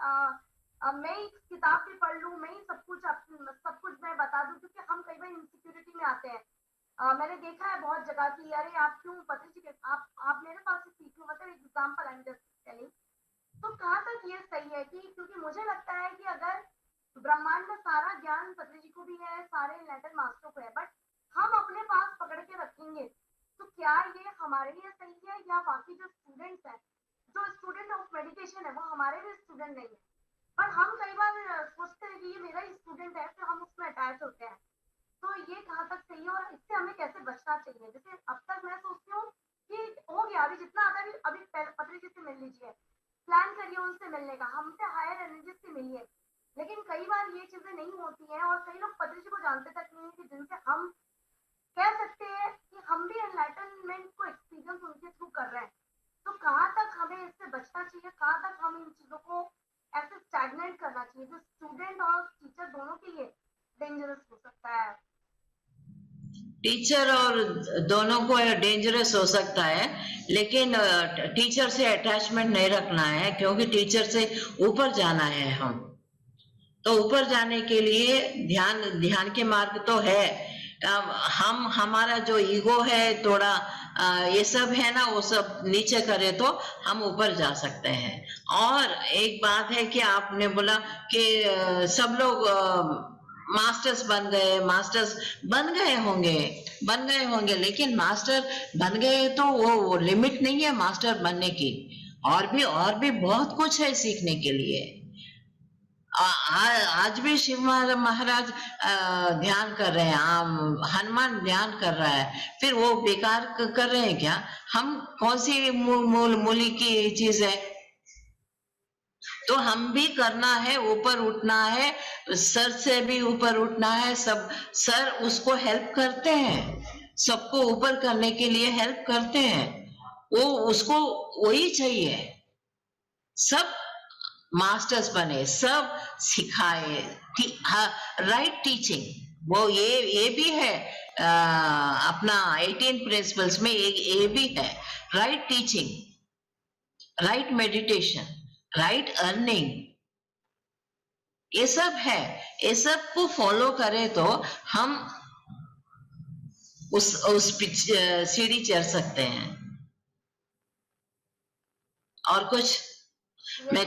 मैं ही किताब भी पढ़ लूं, मैं ही सब कुछ मैं बता दूं, क्योंकि हम कई बार इनसिक्योरिटी में आते हैं। मैंने देखा है बहुत जगह की, अरे आप क्यों पत्नी जी आप मेरे पास से सीख लो, मतलब example I am just telling. तो कहाँ तक ये सही है कि, क्योंकि मुझे लगता है कि अगर ब्रह्मांड में सारा ज्ञान पत्नी जी को भी है, सारे एनलाइटेंड मास्टरों को है, बट हम अपने पास पकड़ के रखेंगे तो क्या ये हमारे लिए सही है, या बाकी जो स्टूडेंट्स हैं, जो स्टूडेंट ऑफ मेडिटेशन है वो हमारे भी स्टूडेंट नहीं है, पर हम कई बार सोचते हैं कि ये मेरा ही स्टूडेंट है, फिर हम उसमें अटैच होते हैं। तो ये कहाँ तक सही है और इससे हमें कैसे बचना चाहिए? जैसे अब तक मैं सोचती हूँ कि हो गया, अभी जितना आता है अभी पत्री जी से मिल लीजिए, प्लान करिए उनसे मिलने का, हमसे हायर एनर्जी से मिलिए। लेकिन कई बार ये चीजें नहीं होती हैं और कई लोग पत्री जी को जानते तक नहीं है कि जिनसे हम कह सकते हैं कि हम भी एनलाइटनमेंट को एक्सपीरियंस उनके थ्रू कर रहे हैं। तो कहाँ तक हमें इससे बचना चाहिए, कहाँ तक हम इन चीजों को ऐसे स्टैग्नेट करना चाहिए जो स्टूडेंट और टीचर दोनों के लिए डेंजरस हो सकता है? टीचर और दोनों को डेंजरस हो सकता है, लेकिन टीचर से अटैचमेंट नहीं रखना है, क्योंकि टीचर से ऊपर जाना है हम। तो ऊपर जाने के लिए ध्यान के मार्ग तो है। हम हमारा जो ईगो है थोड़ा ये सब है ना, वो सब नीचे करे तो हम ऊपर जा सकते हैं। और एक बात है कि आपने बोला कि सब लोग मास्टर्स बन गए होंगे, लेकिन मास्टर बन गए तो वो लिमिट नहीं है मास्टर बनने की, और भी बहुत कुछ है सीखने के लिए। आज भी शिव महाराज ध्यान कर रहे हैं, हनुमान ध्यान कर रहा है, फिर वो बेकार कर रहे हैं क्या? हम कौन सी मूली की चीज है? तो हम भी करना है, ऊपर उठना है, सर से भी ऊपर उठना है। सब सर उसको हेल्प करते हैं, सबको ऊपर करने के लिए हेल्प करते हैं, वो उसको वही चाहिए। सब मास्टर्स बने, सब सिखाए, राइट टीचिंग, वो ये भी है अपना 18 प्रिंसिपल्स में ये भी है, right teaching, right meditation, right earning, ये सब है। ये सब को फॉलो करें तो हम उस सीढ़ी चढ़ सकते हैं। और कुछ मैं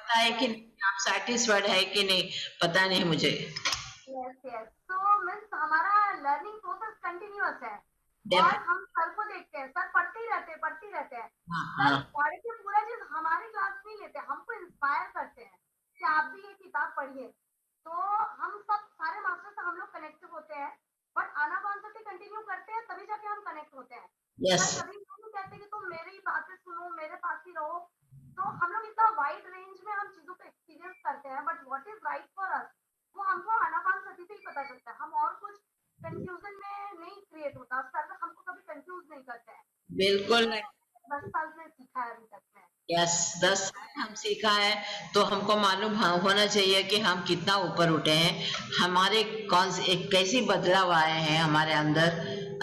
आता है कि नहीं, आप सेटिस्फाइड है कि नहीं पता नहीं मुझे। यस यस, तो मीन्स हमारा लर्निंग प्रोसेस कंटिन्यूअस है Def- और हम सर को देखते हैं, सर पढ़ते ही रहते हैं। हाँ, सर हाँ, पढ़ के पूरा चीज हमारी क्लास नहीं लेते, हमको इंस्पायर करते हैं कि आप भी ये किताब पढ़िए। तो हम सब सारे मास्टर से हम लोग कनेक्टेड होते हैं, बट आनापानसती कंटिन्यू करते हैं तभी जाके हम कनेक्ट होते हैं। yes, सर कभी नहीं कहते कि तुम मेरी बातें सुनो, मेरे पास ही रहो। तो हम लोग इतना वाइड रेंज में हम चीजों को एक्सपीरियंस करते हैं, but what is right for us वो हमको आनापानसती से ही पता चलता है। हम और कुछ कंफ्यूजन में नहीं क्रिएट होता, सर हमको कभी कंफ्यूज नहीं करते हैं। बिल्कुल नहीं। 10 साल से सीखा है अभी तक में। यस, 10 साल हम सीखा है तो हमको मालूम होना चाहिए कि हम कितना ऊपर उठे हैं, हमारे कौन से एक कैसी बदलाव आए हैं हमारे अंदर।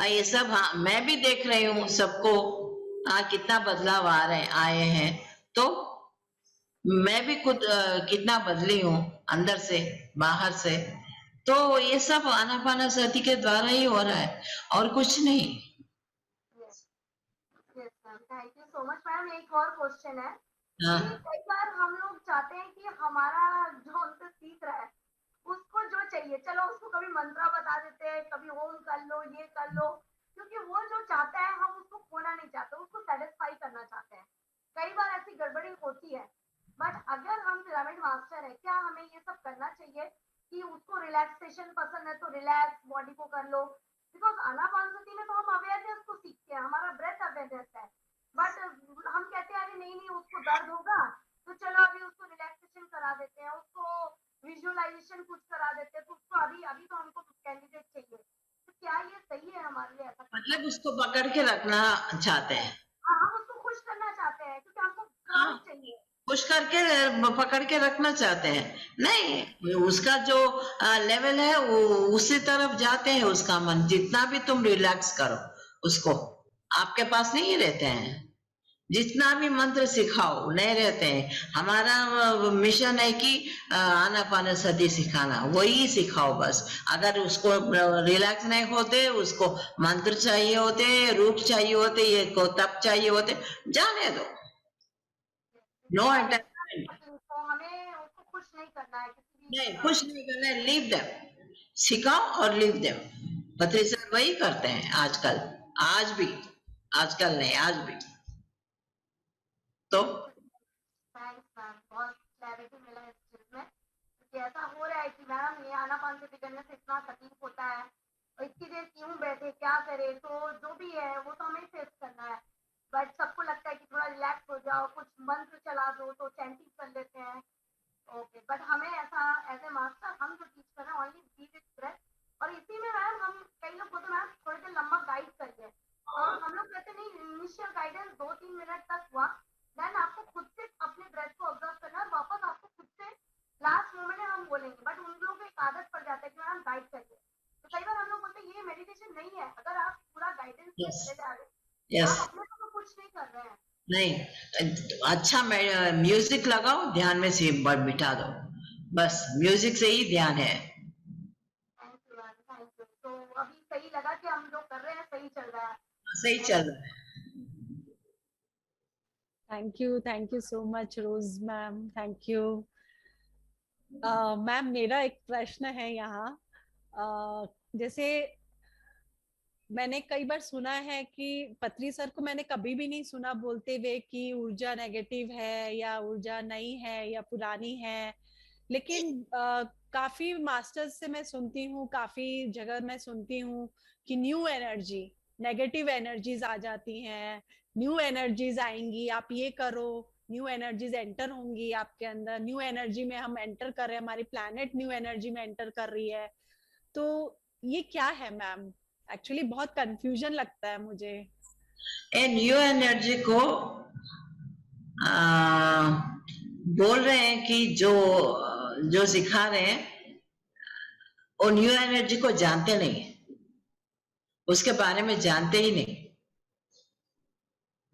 ये सब हाँ मैं भी देख रही हूँ सबको, हाँ कितना बदलाव आए हैं। तो मैं भी खुद कितना बदली हूँ अंदर से बाहर से। तो ये सब आनापानसती के द्वारा ही हो रहा है और कुछ नहीं। Yes ma'am, thank you so much. Ma'am एक और क्वेश्चन है हाँ, कि कई बार हम लोग चाहते हैं कि हमारा जो हमसे सीख रहा है उसको जो चाहिए, चलो उसको कभी मंत्रा बता देते हैं, कभी ओम कर लो, ये कर लो, क्योंकि वो जो चाहता है हम उसको खोना नहीं चाहते, उसको सेटिस्फाई करना चाहते हैं। कई बार ऐसी गड़बड़ी होती है, बट अगर हम पिरामिड मास्टर है, क्या हमें ये सब करना चाहिए कि उसको रिलैक्सेशन पसंद है तो रिलैक्स बॉडी को कर लो? बिकॉज आनापानसती में तो हम अवेयरनेस को सीखते हैं, हमारा ब्रेथ अवेयरनेस है, बट हम कहते हैं अरे नहीं उसको दर्द होगा तो चलो अभी उसको रिलैक्सेशन करा देते हैं, उसको विजुअलाइजेशन कुछ करा देते हैं, तो उसको अभी तो हमको कैंडिडेट चाहिए। तो क्या ये सही है हमारे लिए ऐसा? मतलब उसको पकड़ के रखना चाहते हैं। हाँ, हम उसको खुश करना चाहते हैं क्योंकि हमको हाँ, चाहिए। खुश करके पकड़ के रखना चाहते हैं। नहीं, उसका जो लेवल है वो उसी तरफ जाते हैं, उसका मन जितना भी तुम रिलैक्स करो उसको आपके पास नहीं रहते हैं, जितना भी मंत्र सिखाओ नहीं रहते हैं। हमारा मिशन है कि आनापानसती सिखाना, वही सिखाओ बस। अगर उसको रिलैक्स नहीं होते, उसको मंत्र चाहिए होते, रूप चाहिए होते, ये को तप चाहिए होते, जाने दो, नो अटैचमेंट। तो हमें उसको खुश नहीं करना है किसी भी नहीं, खुश नहीं करना है, लीव देम, सिखाओ और लीव देम। पत्री सर वही करते हैं आजकल, आज भी, आजकल नहीं आज भी। तो थैंक्स मैम, बहुत क्लैरिटी मिला इस चीज में, क्योंकि ऐसा हो रहा है कि मैम ये आनापानसती करने से इतना तकलीफ होता है और इतनी देर क्यों बैठे, क्या करे, तो जो भी है वो तो हमें फेस करना है। बट सबको लगता है कि थोड़ा रिलैक्स हो जाओ, कुछ मंत्र चला दो तो चैंटिंग कर लेते हैं। ओके, बट हमें ऐसा एज ए मास्टर हम जो टीच कर रहे हैं ओनली ब्रीथ विद ब्रेथ, और इसी में मैम हम कई लोग बोलते मैम थोड़ी देर लंबा गाइड करिए, और हम लोग कहते नहीं इनिशियल गाइडेंस 2-3 मिनट तक हुआ, देन आपको खुद से अपने ब्रेथ को ऑब्जर्व करना है, वापस आपको खुद से लास्ट मोमेंट में हम बोलेंगे। बट उन लोगों को एक आदत पड़ जाता है कि मैम गाइड करिए, तो कई बार हम लोग बोलते हैं ये मेडिटेशन नहीं है, अगर आप पूरा गाइडेंस Yes. ले जा रहे हैं, यस, आप अपने को तो कुछ नहीं कर रहे हैं। नहीं अच्छा म्यूजिक लगाओ, ध्यान में से बिठा दो, बस म्यूजिक से ही ध्यान है। Thank you ma'am, thank you. तो अभी सही लगा कि हम लोग कर रहे हैं, सही चल रहा है। सही चल रहा है। Thank you so much Rose ma'am, thank you. Ma'am मेरा एक प्रश्न है यहाँ, जैसे मैंने कई बार सुना है कि पत्री सर को मैंने कभी भी नहीं सुना बोलते हुए कि ऊर्जा नेगेटिव है या ऊर्जा नई है या पुरानी है, लेकिन काफी मास्टर्स से मैं सुनती हूँ, काफी जगह मैं सुनती हूँ कि न्यू एनर्जी, नेगेटिव एनर्जीज आ जाती हैं, न्यू एनर्जीज आएंगी, आप ये करो, न्यू एनर्जीज एंटर होंगी आपके अंदर, न्यू एनर्जी में हम एंटर कर रहे हैं, हमारी प्लैनेट न्यू एनर्जी में एंटर कर रही है। तो ये क्या है मैम? एक्चुअली बहुत कंफ्यूजन लगता है मुझे। न्यू एनर्जी को बोल रहे हैं कि जो सिखा रहे हैं वो न्यू एनर्जी को जानते नहीं, उसके बारे में जानते ही नहीं।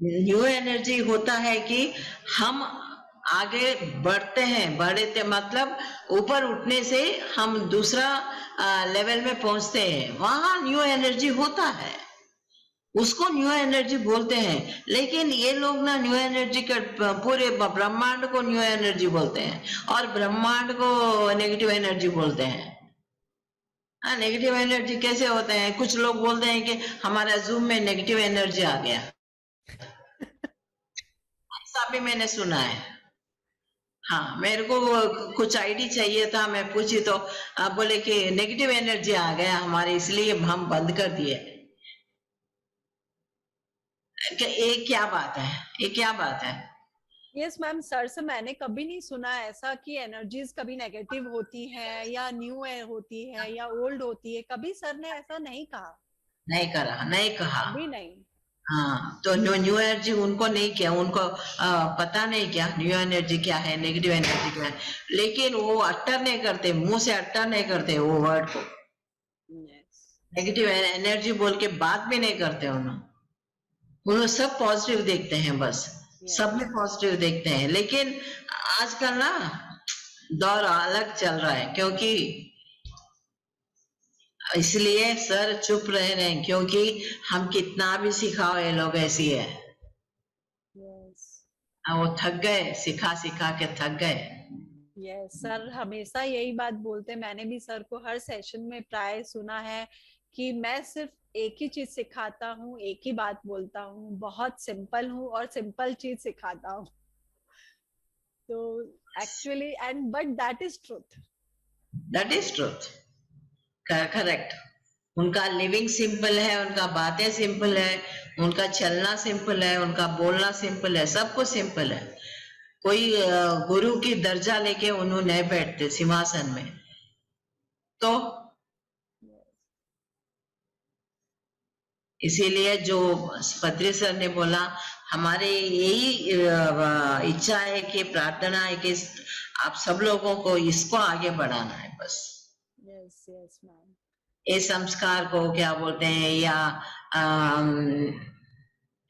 न्यू एनर्जी होता है कि हम आगे बढ़ते हैं, बढ़ते मतलब ऊपर उठने से हम दूसरा लेवल में पहुंचते हैं, वहां न्यू एनर्जी होता है। उसको न्यू एनर्जी बोलते हैं। लेकिन ये लोग ना न्यू एनर्जी के पूरे ब्रह्मांड को न्यू एनर्जी बोलते हैं और ब्रह्मांड को नेगेटिव एनर्जी बोलते हैं। हाँ, नेगेटिव एनर्जी कैसे होते हैं? कुछ लोग बोलते हैं कि हमारा जूम में नेगेटिव एनर्जी आ गया, ऐसा भी मैंने सुना है। हाँ, मेरे को कुछ आईडी चाहिए था, मैं पूछी तो आप बोले कि नेगेटिव एनर्जी आ गया हमारे, इसलिए हम बंद कर दिए। ये क्या बात है? ये क्या बात है? यस मैम, सर से मैंने कभी नहीं सुना ऐसा कि एनर्जीज कभी नेगेटिव होती है या न्यू होती है या ओल्ड होती है। कभी सर ने ऐसा नहीं कहा, नहीं कहा कभी नहीं। हाँ, तो न्यू एनर्जी उनको नहीं किया, उनको पता नहीं क्या न्यू एनर्जी क्या है, नेगेटिव एनर्जी क्या है। लेकिन वो अट्टर नहीं करते, मुंह से अट्टर नहीं करते वो वर्ड को। नेगेटिव एनर्जी बोल के बात भी नहीं करते उन्होंने सब पॉजिटिव देखते हैं, बस सब में पॉजिटिव देखते हैं। लेकिन आजकल ना दौर अलग चल रहा है, क्योंकि इसलिए सर चुप रह रहे हैं, क्योंकि हम कितना भी सिखाओ ये लोग ऐसी है। वो थक गए, सिखा सिखा के थक गए। यस सर हमेशा यही बात बोलते हैं। मैंने भी सर को हर सेशन में प्राय सुना है कि मैं सिर्फ एक ही चीज सिखाता हूँ, एक ही बात बोलता हूँ, बहुत सिंपल हूँ और सिंपल चीज सिखाता हूँ। तो actually and but that is truth, that is truth, correct. उनका लिविंग सिंपल है, उनका बातें सिंपल है, उनका चलना सिंपल है, उनका बोलना सिंपल है, सब कुछ सिंपल है। कोई गुरु की दर्जा लेके उन्होंने नहीं बैठते सिंहासन में। तो इसीलिए जो पत्री सर ने बोला, हमारे यही इच्छा है कि प्रार्थना है कि आप सब लोगों को इसको आगे बढ़ाना है बस। यस यस मैम, ये संस्कार को क्या बोलते हैं, या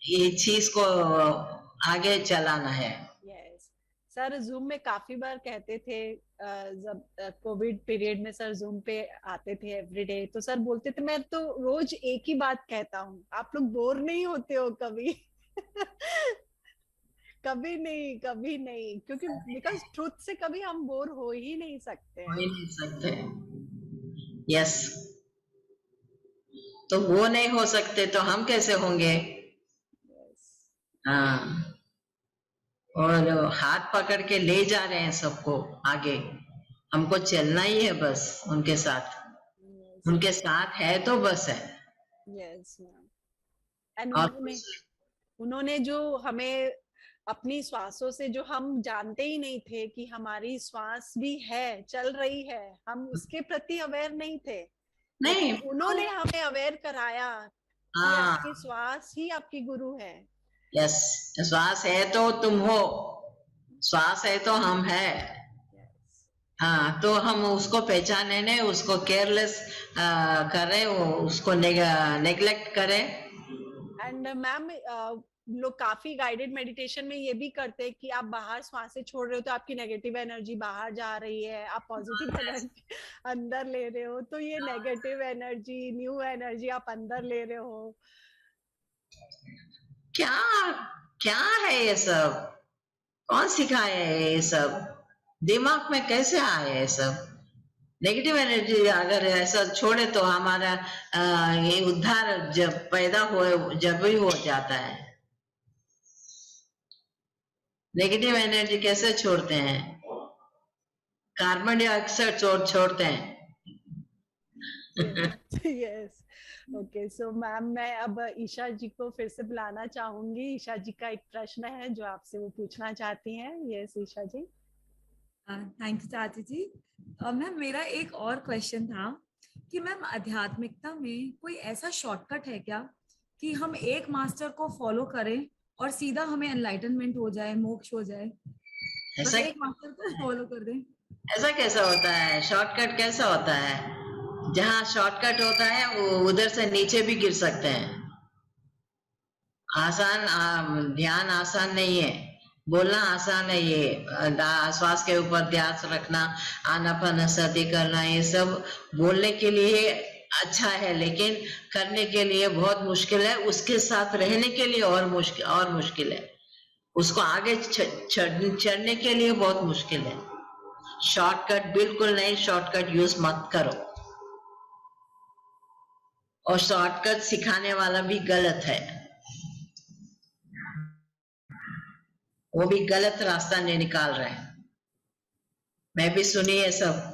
ये चीज को आगे चलाना है। यस सर जूम में काफी बार कहते थे, जब कोविड पीरियड में सर जूम पे आते थे एवरीडे, तो सर बोलते थे मैं तो रोज एक ही बात कहता हूँ, आप लोग बोर नहीं होते हो कभी? कभी नहीं, कभी नहीं, क्योंकि बिकॉज ट्रुथ से कभी हम बोर हो ही नहीं सकते। हो ही नहीं सकते। यस, तो वो नहीं हो सकते तो हम कैसे होंगे? हाँ, और हाथ पकड़ के ले जा रहे हैं सबको आगे, हमको चलना ही है बस उनके साथ। उनके साथ है तो बस है। यस मैम, उन्होंने जो हमें अपनी श्वासों से, जो हम जानते ही नहीं थे कि हमारी श्वास भी है, चल रही है, हम उसके प्रति अवेयर नहीं थे। नहीं, उन्होंने हमें अवेयर कराया कि आपकी श्वास ही आपकी गुरु है। यस, श्वास है तो तुम हो, श्वास है तो हम है। हाँ, तो हम उसको पहचाने नहीं, उसको केयरलेस करें, उसको नेग्लेक्ट करें। एंड मैम लोग काफी गाइडेड मेडिटेशन में ये भी करते हैं कि आप बाहर श्वासें छोड़ रहे हो तो आपकी नेगेटिव एनर्जी बाहर जा रही है, आप पॉजिटिव एनर्जी अंदर ले रहे हो, तो ये नेगेटिव एनर्जी, न्यू एनर्जी आप अंदर ले रहे हो। क्या क्या है ये सब? कौन सिखाया है ये सब? दिमाग में कैसे आया ये सब? नेगेटिव एनर्जी अगर ऐसा छोड़े तो हमारा ये उद्धार जब पैदा हो, जब ही हो जाता है। नेगेटिव एनर्जी कैसे छोड़ते हैं? कार्बन डाइऑक्साइड छोड़ते हैं। यस, ओके, सो मैम मैं अब ईशा जी को फिर से बुलाना चाहूंगी। ईशा जी का एक प्रश्न है जो आपसे वो पूछना चाहती हैं। Yes Isha ji. Thank you चाची जी। मैम मेरा एक और क्वेश्चन था कि मैम आध्यात्मिकता में कोई ऐसा शॉर्टकट है क्या कि हम एक मास्टर को फॉलो करें और सीधा हमें एनलाइटनमेंट हो जाए, मोक्ष हो जाए? बस एक मास्टर को फॉलो कर दें। ऐसा कैसा होता है? शॉर्टकट कैसा होता है? जहाँ शॉर्टकट होता है वो उधर से नीचे भी गिर सकते हैं। आसान ध्यान आसान नहीं है, बोलना आसान है। ये श्वास के ऊपर ध्यान रखना, आनापानसति करना, ये सब बोलने के लिए अच्छा है, लेकिन करने के लिए बहुत मुश्किल है, उसके साथ रहने के लिए और मुश्किल है, उसको आगे चढ़ने के लिए बहुत मुश्किल है। शॉर्टकट बिल्कुल नहीं, शॉर्टकट यूज मत करो, और शॉर्टकट सिखाने वाला भी गलत है, वो भी गलत रास्ता नहीं निकाल रहे हैं। मैं भी सुनी है सब,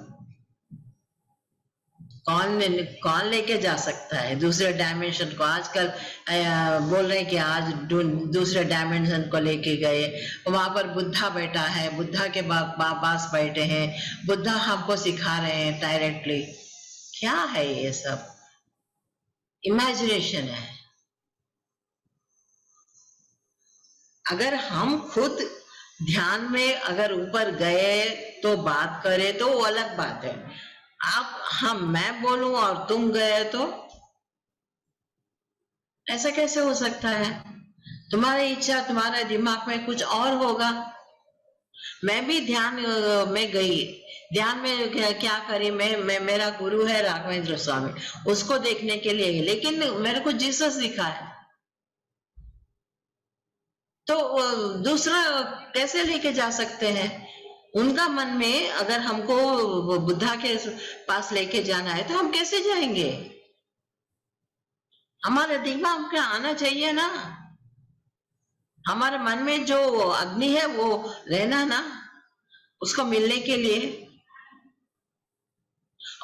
कौन लेके जा सकता है दूसरे डायमेंशन को। आजकल बोल रहे हैं कि आज दूसरे डायमेंशन को लेके गए, वहां पर बुद्धा बैठा है, बुद्धा के पास बैठे हैं, बुद्धा हमको सिखा रहे हैं डायरेक्टली। क्या है ये सब? इमेजिनेशन है। अगर हम खुद ध्यान में अगर ऊपर गए तो बात करें तो वो अलग बात है। मैं बोलूं और तुम गए तो ऐसा कैसे हो सकता है? तुम्हारी इच्छा, तुम्हारे दिमाग में कुछ और होगा। मैं भी ध्यान में गई, ध्यान में क्या करी, मैं मेरा गुरु है राघवेंद्र स्वामी, उसको देखने के लिए, लेकिन मेरे को जीसस दिखा है, तो दूसरा कैसे लेके जा सकते हैं? उनका मन में अगर हमको बुद्धा के पास लेके जाना है तो हम कैसे जाएंगे? हमारे दिमाग में आना चाहिए ना, हमारे मन में जो अग्नि है वो रहना ना, उसको मिलने के लिए,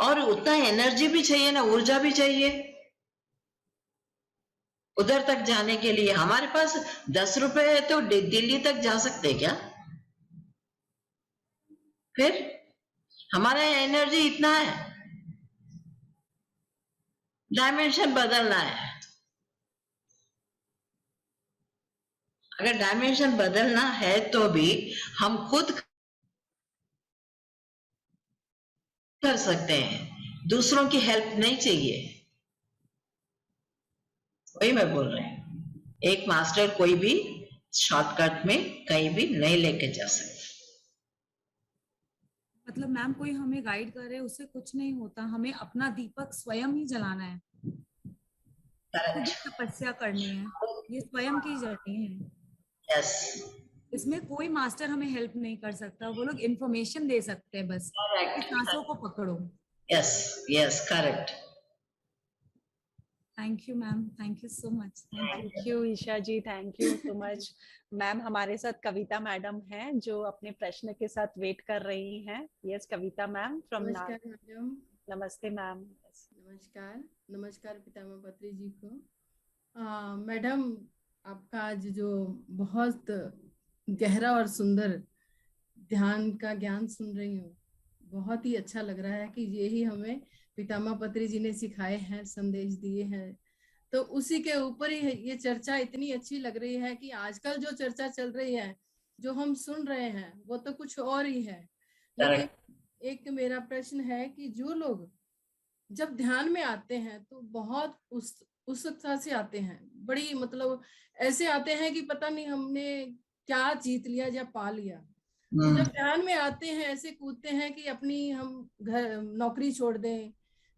और उतना एनर्जी भी चाहिए ना, ऊर्जा भी चाहिए उधर तक जाने के लिए। हमारे पास 10 रुपए है तो दिल्ली तक जा सकते क्या? फिर हमारा एनर्जी इतना है, डायमेंशन बदलना है। अगर डायमेंशन बदलना है तो भी हम खुद कर सकते हैं, दूसरों की हेल्प नहीं चाहिए। वही मैं बोल रही हूँ, एक मास्टर कोई भी शॉर्टकट में कहीं भी नहीं लेके जा सकता। मतलब मैम कोई हमें गाइड करे उससे कुछ नहीं होता, हमें अपना दीपक स्वयं ही जलाना है, खुद ही तपस्या करनी है, ये स्वयं की जर्नी है। यस, इसमें कोई मास्टर हमें हेल्प नहीं कर सकता, वो लोग इंफॉर्मेशन दे सकते हैं बस, सांसों को पकड़ो। Yes yes, correct. Thank you ma'am, thank you so much. Thank you Isha ji, thank you so much. Ma'am हमारे साथ कविता मैडम हैं जो अपने प्रश्न के साथ वेट कर रही हैं। Yes Kavita ma'am from. नमस्कार मैडम। नमस्ते मैम। नमस्कार, नमस्कार पितामह पत्री जी को। मैडम आपका आज जो बहुत गहरा और सुंदर ध्यान का ज्ञान सुन रही हूँ, बहुत ही अच्छा लग रहा है कि यही हमें पितामह पत्री जी ने सिखाए हैं, संदेश दिए हैं, तो उसी के ऊपर ही ये चर्चा इतनी अच्छी लग रही है कि आजकल जो चर्चा चल रही है, जो हम सुन रहे हैं, वो तो कुछ और ही है। लेकिन एक मेरा प्रश्न है कि जो लोग जब ध्यान में आते हैं तो बहुत उत्सुकता से आते हैं, बड़ी मतलब ऐसे आते हैं कि पता नहीं हमने क्या जीत लिया या पा लिया। तो जब ध्यान में आते हैं ऐसे कूदते हैं कि अपनी हम घर नौकरी छोड़ दें,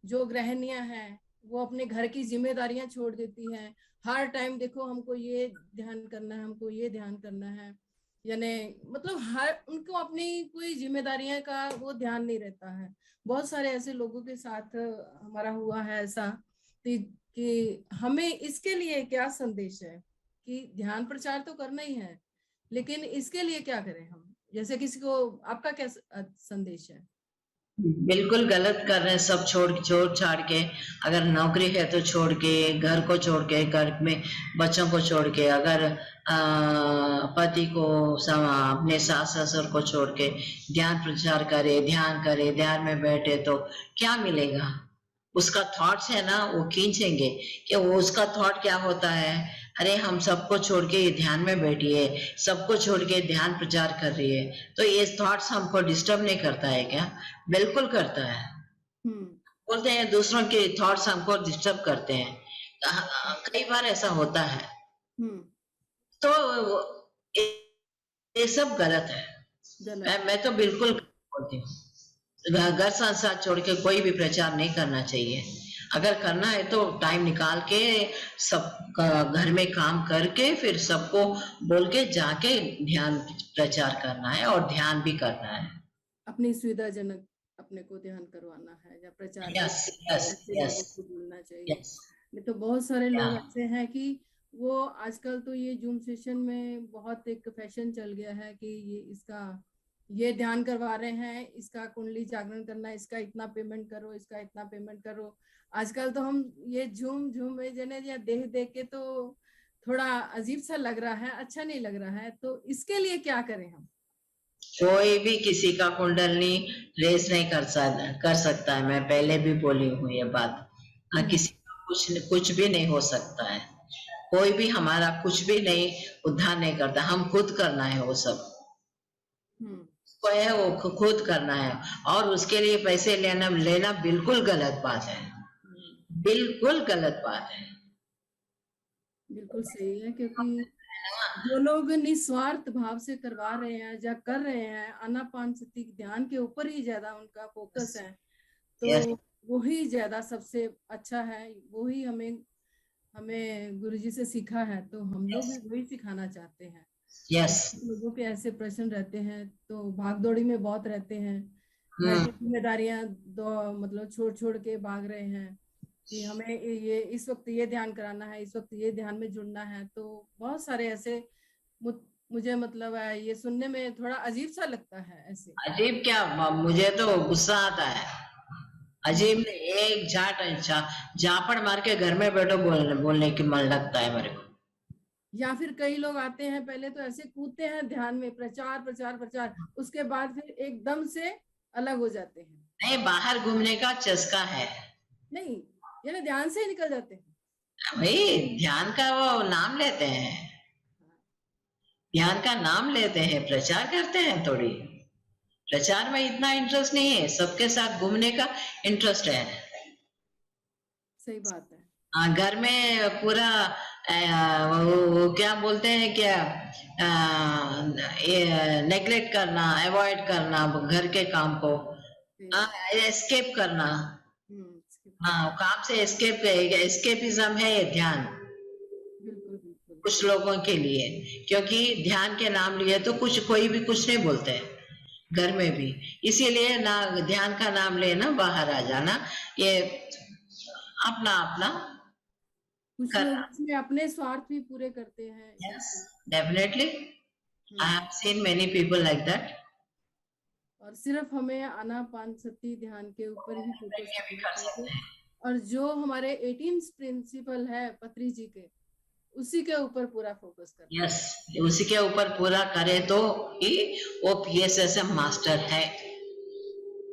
जो गृहिणियां हैं वो अपने घर की जिम्मेदारियां छोड़ देती हैं, हर टाइम देखो हमको ये ध्यान करना है, हमको ये ध्यान करना है, यानी मतलब हर उनको अपनी कोई जिम्मेदारियां का वो ध्यान नहीं रहता है। बहुत सारे ऐसे लोगों के साथ हमारा हुआ है ऐसा कि हमें इसके लिए क्या संदेश है कि ध्यान प्रचार तो करना ही है, लेकिन इसके लिए क्या करें हम? जैसे किसी को आपका क्या संदेश है? बिल्कुल गलत कर रहे हैं सब, छोड़ छाड़ के, अगर नौकरी है तो छोड़ के, घर को छोड़ के, घर में बच्चों को छोड़ के, अगर पति को अपने सास ससुर को छोड़ के ध्यान प्रचार करे, ध्यान करे, ध्यान में बैठे तो क्या मिलेगा? उसका थॉट्स है ना वो खींचेंगे कि वो उसका थॉट क्या होता है, अरे हम सबको छोड़ के ये ध्यान में बैठी है, सबको छोड़ के ध्यान प्रचार कर रही है, तो ये थॉट्स हमको डिस्टर्ब नहीं करता है क्या? बिल्कुल करता है। बोलते हैं दूसरों के थॉट्स हमको डिस्टर्ब करते हैं, कई बार ऐसा होता है। तो ये सब गलत है। मैं तो बिल्कुल बोलती हूँ घर संसार छोड़ के कोई भी प्रचार नहीं करना चाहिए। अगर करना है तो टाइम निकाल के सब घर में काम करके फिर सबको बोल के जाके ध्यान प्रचार करना है और ध्यान भी करना है। अपनी सुविधाजनक अपने को ध्यान करवाना है या प्रचार यस यस ऐसे यस लोगों को बोलना चाहिए। यस नहीं तो बहुत सारे लोग Yeah. ऐसे हैं कि वो आजकल तो ये जूम सेशन में बहुत एक फैशन चल गया है कि ये ध्यान करवा रहे हैं, इसका कुंडली जागरण करना है, इसका इतना पेमेंट करो, इसका इतना पेमेंट करो। आजकल तो हम ये झूम में जने या देख के तो थोड़ा अजीब सा लग रहा है, अच्छा नहीं लग रहा है। तो इसके लिए क्या करें हम? कोई भी किसी का कुंडलनी रेस नहीं कर सकता है। मैं पहले भी बोली हूँ ये बात। किसी का कुछ भी नहीं हो सकता है। कोई भी हमारा कुछ भी नहीं उद्धार नहीं करता, हम खुद करना है वो सब। को है वो खुद करना है और उसके लिए पैसे लेना बिल्कुल गलत बात है, बिल्कुल गलत बात है। बिल्कुल सही है, क्योंकि जो लोग निस्वार्थ भाव से करवा रहे हैं या कर रहे हैं, आनापानसती ध्यान के ऊपर ही ज्यादा उनका फोकस है, तो वही ज्यादा सबसे अच्छा है। वही हमें गुरुजी से सीखा है, तो हम लोग भी वही सिखाना चाहते हैं। लोगों के ऐसे प्रश्न रहते हैं तो भागदौड़ी में बहुत रहते हैं, घर की जिम्मेदारियां मतलब छोड़ के भाग रहे हैं कि हमें ये इस वक्त ये ध्यान कराना है, इस वक्त ये ध्यान में जुड़ना है। तो बहुत सारे ऐसे मुझे मतलब ये सुनने में थोड़ा अजीब सा लगता है। ऐसे अजीब क्या, मुझे तो गुस्सा आता है। अजीब नहीं, एक झापड़ मार के घर में बैठो बोलने की मन लगता है मेरे को। या फिर कई लोग आते हैं पहले तो ऐसे कूदते हैं ध्यान में, प्रचार, उसके बाद फिर एकदम से अलग हो जाते हैं। नहीं, बाहर घूमने का चस्का है, नहीं यानी ध्यान से ही निकल जाते हैं। भाई ध्यान का वो नाम लेते हैं, ध्यान का नाम लेते हैं, प्रचार करते हैं। थोड़ी प्रचार में इतना इंटरेस्ट नहीं है, सबके साथ घूमने का इंटरेस्ट है। सही बात है। घर में पूरा वो क्या बोलते हैं, क्या नेग्लेक्ट करना, अवॉइड करना घर के काम को, एस्केप करना। हाँ, काम से एस्केपिज्म है ये ध्यान कुछ लोगों के लिए, क्योंकि ध्यान के नाम लिए तो कोई भी कुछ नहीं बोलते हैं घर में भी। इसीलिए ना ध्यान का नाम लेना, बाहर आ जाना, ये अपना कुछ लोग इसमें अपने स्वार्थ भी पूरे करते हैं। Yes, definitely. I have seen many people like that. और सिर्फ हमें आनापानसती ध्यान के ऊपर ही फोकस करना चाहिए, और जो हमारे 18 प्रिंसिपल है पत्री जी के, उसी के ऊपर पूरा फोकस करना। Yes, उसी के ऊपर पूरा करे तो ही वो PSSM मास्टर है।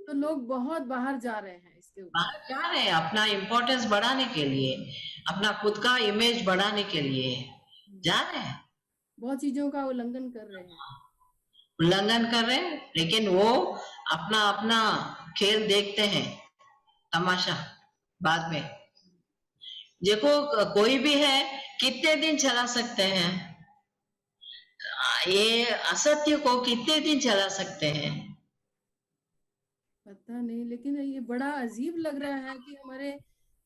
तो लोग बहुत बाहर जा रहे हैं, इसके ऊपर बाहर जा रहे हैं अपना इम्पोर्टेंस बढ़ाने के लिए, अपना खुद का इमेज बढ़ाने के लिए जा रहे हैं। बहुत चीजों का उल्लंघन कर रहे हैं, लेकिन वो अपना खेल देखते हैं, तमाशा बाद में। देखो कोई भी है कितने दिन चला सकते हैं, ये असत्य को कितने दिन चला सकते हैं पता नहीं। लेकिन ये बड़ा अजीब लग रहा है कि हमारे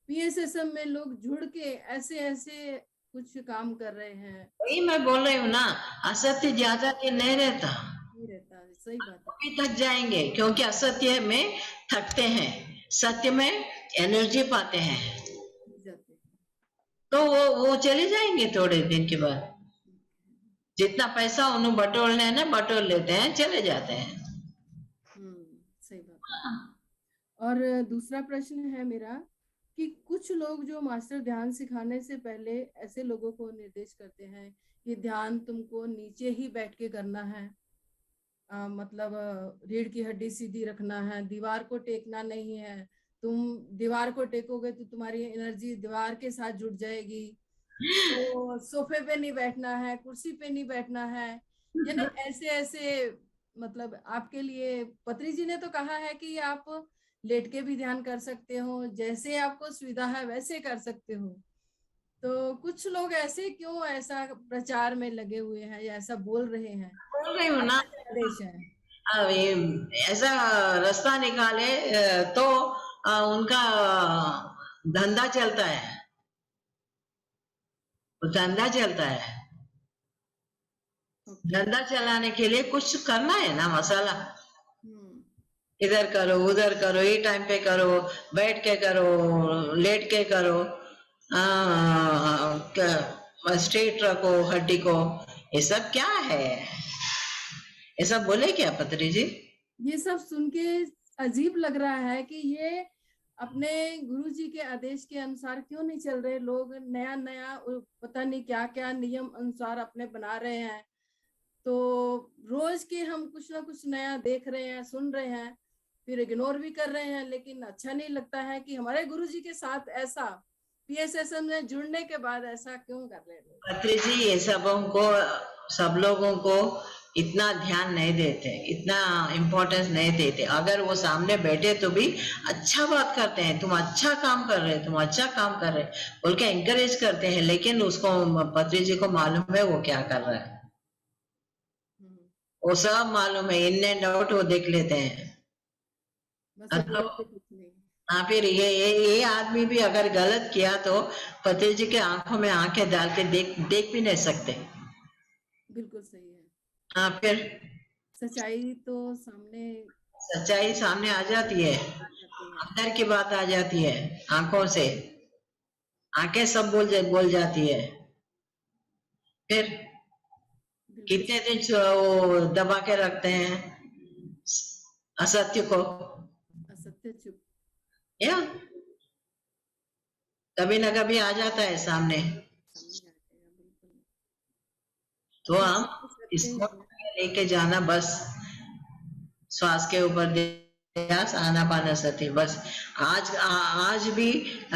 PSSM में लोग जुड़ के ऐसे कुछ काम कर रहे हैं। वही मैं बोल रही हूँ ना, असत्य ज्यादा दिन नहीं रहता। सही बात है। अभी थक जाएंगे, क्योंकि असत्य में थकते हैं, सत्य में एनर्जी पाते हैं, तो वो चले जाएंगे थोड़े दिन के बाद। जितना पैसा उन्हें बटोरना है ना, बटोर लेते हैं, चले जाते हैं। सही बात। और दूसरा प्रश्न है मेरा कि कुछ लोग जो मास्टर ध्यान सिखाने से पहले ऐसे लोगों को निर्देश करते हैं कि ध्यान तुमको नीचे ही बैठ के करना है, मतलब रीढ़ की हड्डी सीधी रखना है, दीवार को टेकना नहीं है। तुम दीवार को टेकोगे तो तुम्हारी एनर्जी दीवार के साथ जुड़ जाएगी। तो सोफे पे नहीं बैठना है, कुर्सी पे नहीं बैठना है, यानी ऐसे मतलब आपके लिए पत्री जी ने तो कहा है कि आप लेट के भी ध्यान कर सकते हो, जैसे आपको सुविधा है वैसे कर सकते हो। तो कुछ लोग ऐसे क्यों ऐसा प्रचार में लगे हुए हैं या ऐसा बोल रहे हैं? बोल रही हूँ ना, आदेश है ऐसा रास्ता निकाले तो उनका धंधा चलता है, धंधा चलता है। धंधा चलाने के लिए कुछ करना है ना, मसाला इधर करो उधर करो, ये टाइम पे करो, बैठ के करो, लेट के करो, स्ट्रेट रखो हड्डी को, ये सब क्या है? ये सब बोले क्या पत्री जी? ये सब सुन के अजीब लग रहा है कि ये अपने गुरु जी के आदेश के अनुसार क्यों नहीं चल रहे लोग। नया नया पता नहीं क्या क्या नियम अनुसार अपने बना रहे हैं। तो रोज के हम कुछ ना कुछ नया देख रहे हैं, सुन रहे हैं, फिर इग्नोर भी कर रहे हैं, लेकिन अच्छा नहीं लगता है कि हमारे गुरु जी के साथ ऐसा PSSM में जुड़ने के बाद ऐसा क्यों कर रहे हैं। पत्री जी ये सब लोगों को इतना ध्यान नहीं देते, इतना इम्पोर्टेंस नहीं देते। अगर वो सामने बैठे तो भी अच्छा बात करते हैं, तुम अच्छा काम कर रहे, तुम अच्छा काम कर रहे बोल के एनकरेज करते हैं, लेकिन उसको पत्री जी को मालूम है वो क्या कर रहा है, वो सब मालूम है, इन एंड आउट वो देख लेते हैं। हाँ, फिर ये आदमी भी अगर गलत किया तो पति जी के आंखों में आंखें डाल के देख भी नहीं सकते। बिल्कुल सही है। हाँ, फिर सच्चाई सामने आ जाती है, अंदर की बात आ जाती है, आंखों से आंखें सब बोल जाती है। फिर कितने दिन वो दबा के रखते हैं असत्य को, असत्य चुप, या कभी ना कभी आ जाता है सामने। तो हम इसको लेके जाना, बस श्वास के ऊपर ध्यान, आनापानसति, बस। आज भी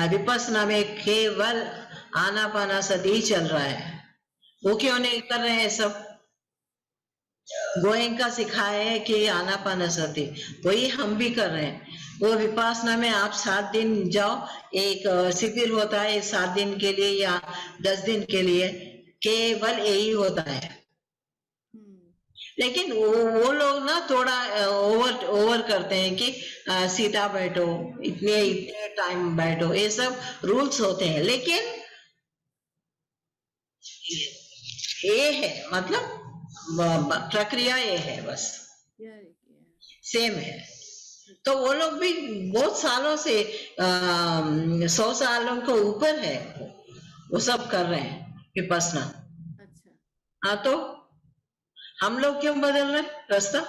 विपස්සना में केवल आनापानसति ही चल रहा है। वो क्यों नहीं कर रहे हैं सब? गोयंका सिखाए है कि आनापानसति, वही हम भी कर रहे हैं। वो विपස්සना में आप 7 दिन जाओ, एक शिविर होता है 7 दिन के लिए या 10 दिन के लिए, केवल यही होता है। लेकिन वो लोग ना थोड़ा ओवर करते हैं कि सीधा बैठो, इतने टाइम बैठो, ये सब रूल्स होते हैं। लेकिन ये है, मतलब प्रक्रिया ये है, बस सेम है। तो वो लोग भी बहुत सालों से 100 सालों के ऊपर है, वो सब कर रहे हैं विपස්සना। अच्छा। हाँ, तो हम लोग क्यों बदल रहे रास्ता?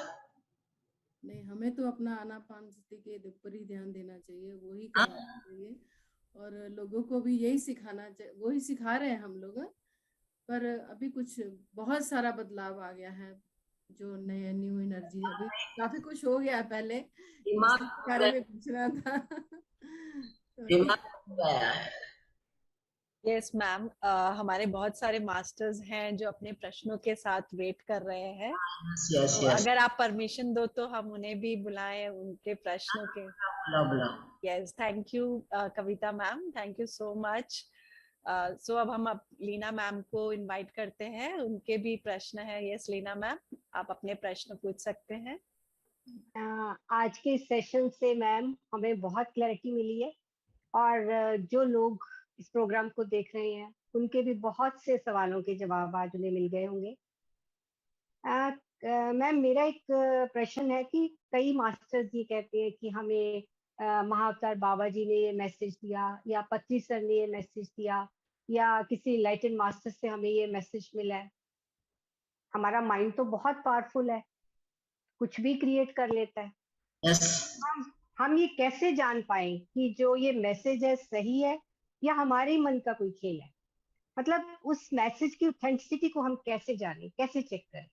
नहीं, हमें तो अपना आनापानसति के ऊपर ही ध्यान देना चाहिए, वही करना चाहिए, और लोगों को भी यही सिखाना चाहिए, वही सिखा रहे हैं हम लोग। पर अभी कुछ बहुत सारा बदलाव आ गया है, जो न्यू एनर्जी, अभी काफी कुछ हो गया है। पहले दिमाग बारे में पूछना था। यस मैम, हमारे बहुत सारे मास्टर्स हैं जो अपने प्रश्नों के साथ वेट कर रहे हैं। yes, तो अगर आप परमिशन दो तो हम उन्हें भी बुलाएं उनके प्रश्नों के। Yes, thank you Kavita ma'am, thank you so much. So अब हम लीना मैम को इनवाइट करते हैं, उनके भी प्रश्न है। यस लीना मैम, आप अपने प्रश्न पूछ सकते हैं। आज के सेशन से मैम हमें बहुत क्लैरिटी मिली है, और जो लोग इस प्रोग्राम को देख रहे हैं उनके भी बहुत से सवालों के जवाब आज उन्हें मिल गए होंगे। मैम, मेरा एक प्रश्न है कि कई मास्टर्स ये कहते हैं कि हमें महाअवतार बाबा जी ने ये मैसेज दिया, या पत्री सर ने ये मैसेज दिया, या किसी एनलाइटेंड मास्टर से हमें ये मैसेज मिला है। हमारा माइंड तो बहुत पावरफुल है, कुछ भी क्रिएट कर लेता है। yes. हम ये कैसे जान पाए कि जो ये मैसेज है सही है या हमारे मन का कोई खेल है? मतलब उस मैसेज की ऑथेंटिसिटी को हम कैसे जाने, कैसे चेक करें?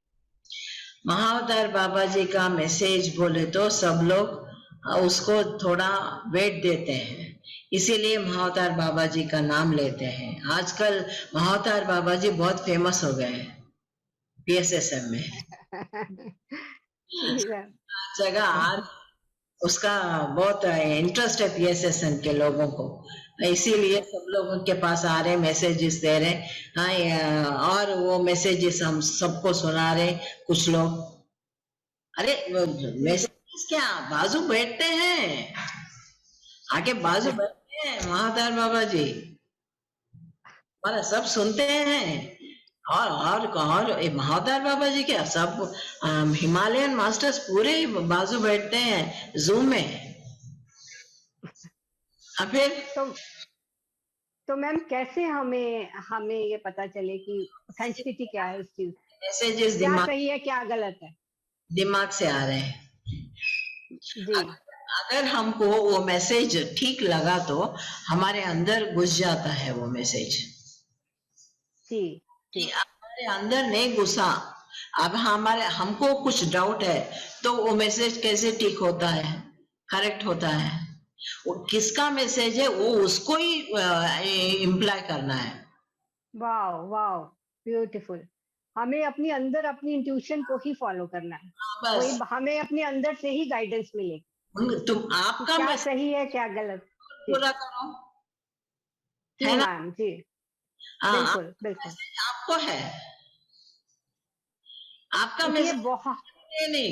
महाअवतार बाबा जी का मैसेज बोले तो सब लोग उसको थोड़ा वेट देते हैं, इसीलिए महाअवतार बाबा जी का नाम लेते हैं। आजकल महाअवतार बाबा जी बहुत फेमस हो गए हैं PSSM में। जगह आज उसका बहुत इंटरेस्ट है PSSM के लोगों को, इसीलिए सब लोगों के पास आ रहे, मैसेजेस दे रहे। हाँ, और वो मैसेजेस हम सबको सुना रहे। कुछ लोग, अरे मैसेज क्या बाजू बैठते हैं, आके बाजू बैठते महादार बाबा जी हमारा सब सुनते हैं। और महादार बाबा जी क्या सब हिमालयन मास्टर्स पूरे बाजू बैठते हैं जूम में। फिर तो मैम कैसे हमें हमें ये पता चले कि ऑथेंटिसिटी क्या है उस चीज, मैसेजेस क्या दिमाग सही है क्या गलत है? दिमाग से आ रहे हैं जी। अगर हमको वो मैसेज ठीक लगा तो हमारे अंदर घुस जाता है वो मैसेज। जी जी। हमारे अंदर नहीं घुसा, अब हमको कुछ डाउट है तो वो मैसेज कैसे ठीक होता है, करेक्ट होता है? वो किसका मैसेज है वो उसको ही इम्प्लाई करना है। Wow wow beautiful. हमें अपनी अंदर अपनी इंट्यूशन को ही फॉलो करना है, वही बस हमें अपने अंदर से ही गाइडेंस मिलेगी तुम आपका क्या मैसेज सही है क्या गलत। पूरा करो, जी है ना? मैम जी हाँ, बिल्कुल बिल्कुल। मैसेज आपको है, आपका ये मैसेज बहुत नहीं।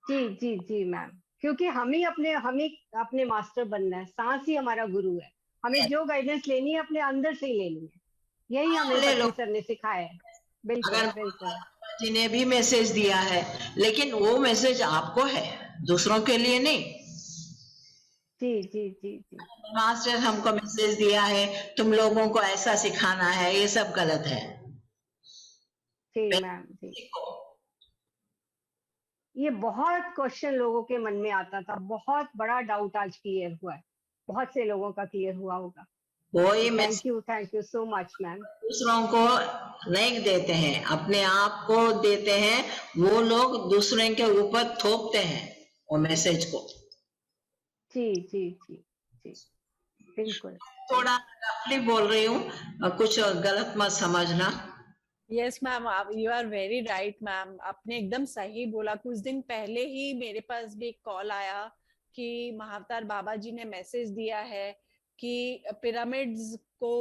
जी जी जी मैम, क्योंकि हमें अपने मास्टर बनना है, सांस ही हमारा गुरु है, हमें जो गाइडेंस लेनी है अपने अंदर से ही लेनी है, यही हमें ले लो। पत्नी सर ने सिखाया है। बिल्कुल अगर बिल्कुल। जी ने भी मैसेज दिया है लेकिन वो मैसेज आपको है, दूसरों के लिए नहीं। जी जी जी जी मास्टर हमको मैसेज दिया है तुम लोगों को ऐसा सिखाना है, ये सब गलत है। जी मैम जी। ये बहुत क्वेश्चन लोगों के मन में आता था, बहुत बड़ा डाउट आज क्लियर हुआ है, बहुत से लोगों का क्लियर हुआ होगा। वही thank you so much ma'am. दूसरों को नहीं देते हैं, अपने आप को देते हैं, वो लोग दूसरे के ऊपर थोपते हैं वो मैसेज को। जी जी जी जी बिल्कुल। थोड़ा रफली बोल रही हूँ, कुछ गलत मत समझना। Yes ma'am, you are very right ma'am, आपने एकदम सही बोला। कुछ दिन पहले ही मेरे पास भी एक कॉल आया कि महाअवतार बाबा जी ने मैसेज दिया है कि पिरामिड्स को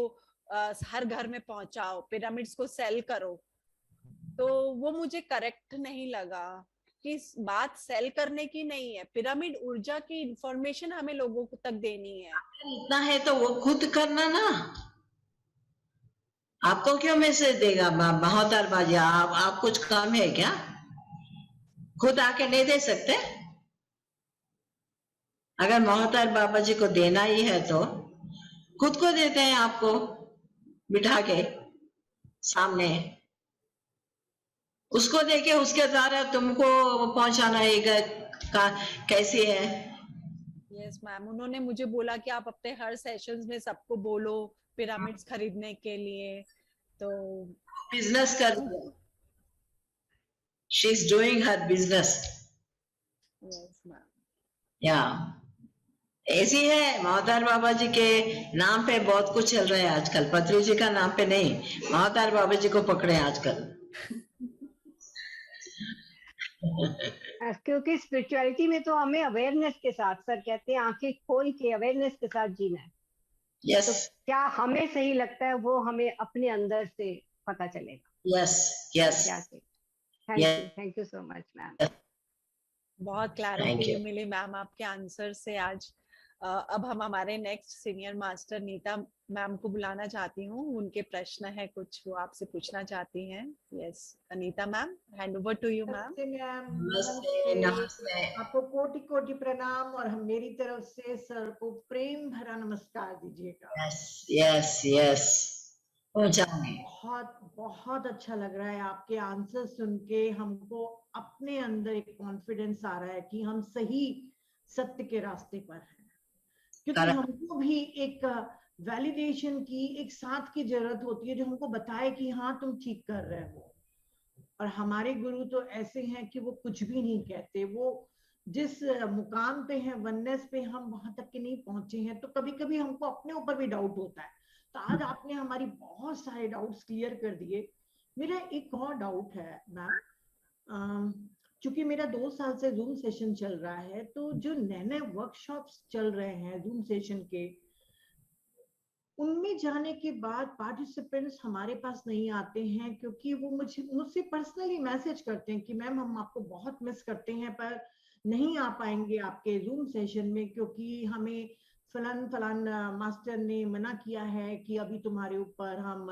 हर घर में पहुंचाओ, पिरामिड्स को सेल करो। तो वो मुझे करेक्ट नहीं लगा कि बात सेल करने की नहीं है, पिरामिड ऊर्जा की इंफॉर्मेशन हमें लोगों को तक देनी है। इतना है तो वो खुद करना ना, आपको क्यों मैसेज देगा महाअवतार बाजी? आप कुछ काम है क्या? खुद आके नहीं दे सकते? अगर महाअवतार बाबा जी को देना ही है तो खुद को देते हैं, आपको बिठा के सामने, उसको देके उसके द्वारा तुमको पहुंचाना है कैसी है? यस मैम, उन्होंने मुझे बोला कि आप अपने हर सेशंस में सबको बोलो पिरामिड्स खरीदने के लिए। तो बिजनेस कर, she is doing her business. Yes ma'am. या ऐसी है, महाअवतार बाबा जी के नाम पे बहुत कुछ चल रहा है आजकल, पत्री जी का नाम पे नहीं, महाअवतार बाबा जी को पकड़े आजकल। क्योंकि स्पिरिचुअलिटी में तो हमें अवेयरनेस के साथ, सर कहते हैं आंखें खोल के अवेयरनेस के साथ जीना है। यस। तो क्या हमें सही लगता है वो हमें अपने अंदर से पता चलेगा। Yes yes. Thank you so much ma'am. बहुत क्लैरिटी मिली मैम आपके आंसर से आज। अब हम हमारे next senior master Neeta ma'am को बुलाना चाहती हूँ, उनके प्रश्न है कुछ वो आपसे पूछना चाहती हैं। Yes Anita ma'am, hand over to you ma'am. नमस्ते, आपको कोटि कोटि प्रणाम और हम मेरी तरफ से सर को प्रेम भरा नमस्कार दीजिएगा। यस यस यस, बहुत बहुत अच्छा लग रहा है आपके आंसर सुन के, हमको अपने अंदर एक कॉन्फिडेंस आ रहा है कि हम सही सत्य के रास्ते पर हैं, क्योंकि हमको भी एक वैलिडेशन की, एक साथ की जरूरत होती है जो हमको बताए कि हाँ तुम ठीक कर रहे हो। और हमारे गुरु तो ऐसे हैं कि वो कुछ भी नहीं कहते, वो जिस मुकाम पे हैं, वननेस पे, हम वहां तक के नहीं पहुंचे हैं, तो कभी कभी हमको अपने ऊपर भी डाउट होता है। तो आज आपने हमारी बहुत सारे डाउट्स क्लियर कर दिए। मेरा एक और डाउट है मैम, क्योंकि मेरा 2 साल से जूम सेशन चल रहा है, तो जो नए नए वर्कशॉप्स चल रहे हैं जूम सेशन के, उनमें जाने के बाद पार्टिसिपेंट्स हमारे पास नहीं आते हैं, क्योंकि वो मुझसे पर्सनली मैसेज करते हैं कि मैम हम आपको बहुत मिस करते हैं, पर नहीं आ पाएंगे आपके जूम सेशन में क्योंकि हमें फलान मास्टर ने मना किया है कि अभी तुम्हारे ऊपर हम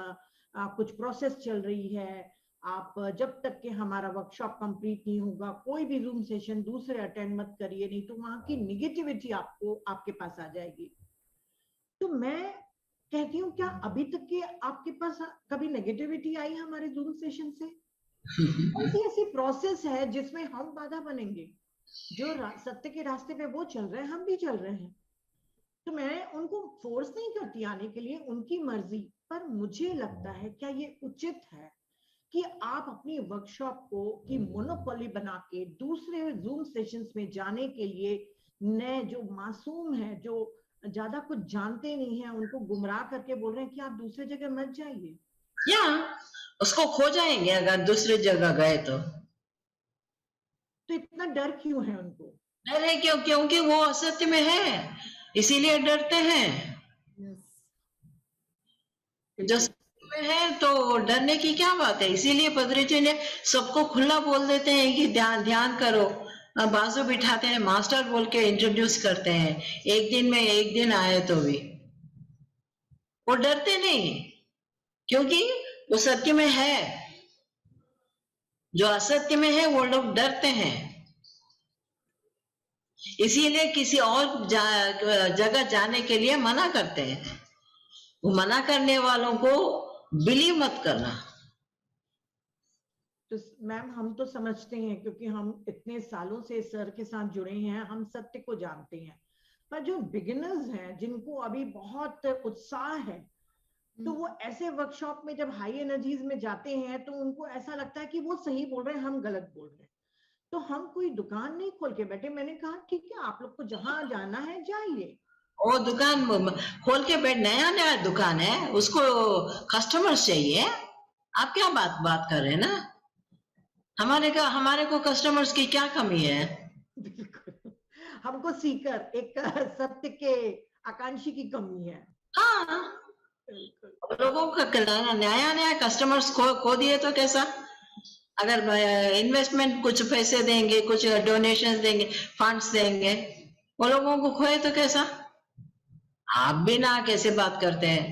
कुछ प्रोसेस चल रही है, आप जब तक कि हमारा वर्कशॉप कंप्लीट नहीं होगा कोई भी जूम सेशन दूसरे अटेंड मत करिए, नहीं तो वहां की निगेटिविटी आपको आपके पास आ जाएगी। तो मैं कहती हूँ क्या अभी तक के आपके पास कभी नेगेटिविटी आई हमारे जूम सेशन से? कौन सी ऐसी प्रोसेस है जिसमें हम बाधा बनेंगे? जो सत्य के रास्ते पे वो चल रहे हैं, हम भी चल रहे हैं। तो मैं उनको फोर्स नहीं करती आने के लिए, उनकी मर्जी, पर मुझे लगता है क्या ये उचित है कि आप अपनी वर्कशॉप को की मोनोपोली बना के दूसरे जूम सेशंस में जाने के लिए नए जो मासूम है, जो ज्यादा कुछ जानते नहीं है, उनको गुमराह करके बोल रहे हैं कि आप दूसरी जगह मत जाइए, या उसको खो जाएंगे अगर दूसरी जगह गए तो इतना डर क्यों है उनको? डर है क्योंकि वो असत्य में है, इसीलिए डरते हैं। जो सत्य में है तो डरने की क्या बात है? इसीलिए पदरी जी ने सबको खुला बोल देते हैं कि ध्यान करो, बाजू बिठाते हैं, मास्टर बोल के इंट्रोड्यूस करते हैं, एक दिन में एक दिन आए तो भी वो डरते नहीं, क्योंकि वो सत्य में है। जो असत्य में है वो लोग डरते हैं, इसीलिए किसी और जगह जाने के लिए मना करते हैं। वो मना करने वालों को बिलीव मत करना। तो मैम हम तो समझते हैं क्योंकि हम इतने सालों से सर के साथ जुड़े हैं, हम सत्य को जानते हैं, पर जो बिगिनर्स हैं जिनको अभी बहुत उत्साह है, तो वो ऐसे वर्कशॉप में जब हाई एनर्जीज में जाते हैं तो उनको ऐसा लगता है कि वो सही बोल रहे हैं, हम गलत बोल रहे हैं। तो हम कोई दुकान नहीं खोल के बैठे, मैंने कहा ठीक है आप लोग को जहां जाना है जाइए। वो दुकान खोल के बैठ, नया दुकान है, उसको कस्टमर्स चाहिए। आप क्या बात कर रहे हैं ना? हमारे को कस्टमर्स की क्या कमी है? हमको सीकर एक सत्य के आकांक्षी की कमी है। हाँ, लोगों का नया कस्टमर्स खो दिए तो कैसा? अगर इन्वेस्टमेंट कुछ पैसे देंगे, कुछ डोनेशंस देंगे, फंड्स देंगे, वो लोगों को खोए तो कैसा? आप भी ना कैसे बात करते हैं?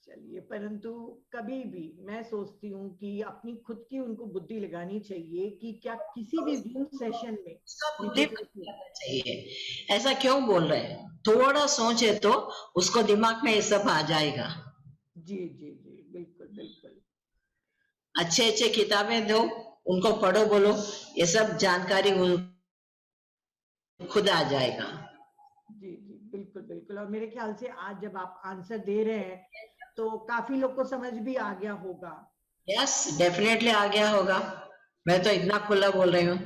चलिए, परंतु कभी भी मैं सोचती हूँ कि अपनी खुद की उनको बुद्धि लगानी चाहिए कि क्या किसी भी जूम सेशन में चाहिए। ऐसा क्यों बोल रहे हैं? थोड़ा सोचे तो उसको दिमाग में ये सब आ जाएगा। जी जी जी, बिल्कुल बिल्कुल। अच्छे किताबें दो, उनको पढ़ो, बोलो, ये सब जानकारी खुद आ जाएगा। जी जी, बिल्कुल बिल्कुल। और मेरे ख्याल से आज जब आप आंसर दे रहे हैं तो काफी लोग को समझ भी आ गया होगा। यस, डेफिनेटली आ गया होगा, मैं तो इतना खुला बोल रही हूँ।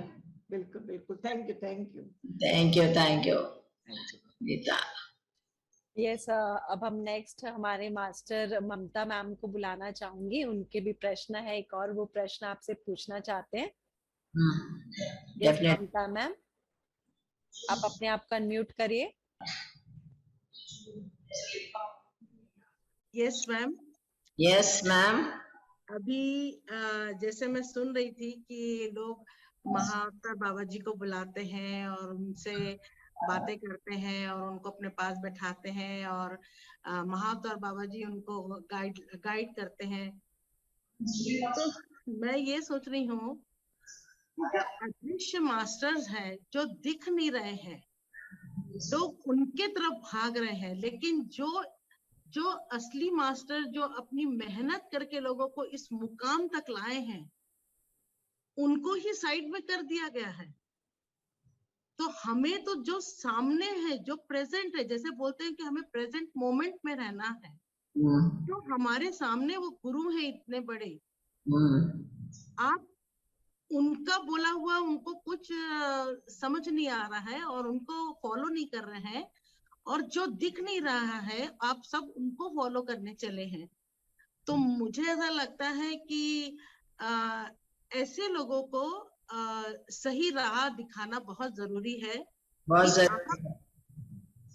बिल्कुल बिल्कुल, thank you thank you thank you Neeta. Yes, अब हम नेक्स्ट हमारे मास्टर ममता मैम को बुलाना चाहूंगी, उनके भी प्रश्न है, एक और वो प्रश्न आपसे पूछना चाहते हैं। यस ममता मैम, आप अपने आप को अनम्यूट करिए। Yes ma'am. Yes ma'am. अभी जैसे मैं सुन रही थी कि लोग महाअवतार बाबा जी को बुलाते हैं और उनसे बातें करते हैं और उनको अपने पास बैठाते हैं और महाअवतार बाबा जी उनको गाइड करते हैं। तो मैं ये सोच रही हूँ कि जो अदृश्य मास्टर्स हैं जो दिख नहीं रहे हैं, लोग उनके तरफ भाग रहे हैं, लेकिन जो असली मास्टर जो अपनी मेहनत करके लोगों को इस मुकाम तक लाए हैं, उनको ही साइड में कर दिया गया है। तो हमें तो जो सामने है, जो प्रेजेंट है, जैसे बोलते हैं कि हमें प्रेजेंट मोमेंट में रहना है, जो हमारे सामने वो गुरु है इतने बड़े, आप उनका बोला हुआ उनको कुछ समझ नहीं आ रहा है और उनको फॉलो नहीं कर रहे हैं, और जो दिख नहीं रहा है आप सब उनको फॉलो करने चले हैं। तो मुझे ऐसा लगता है कि ऐसे लोगों को सही राह दिखाना बहुत जरूरी है।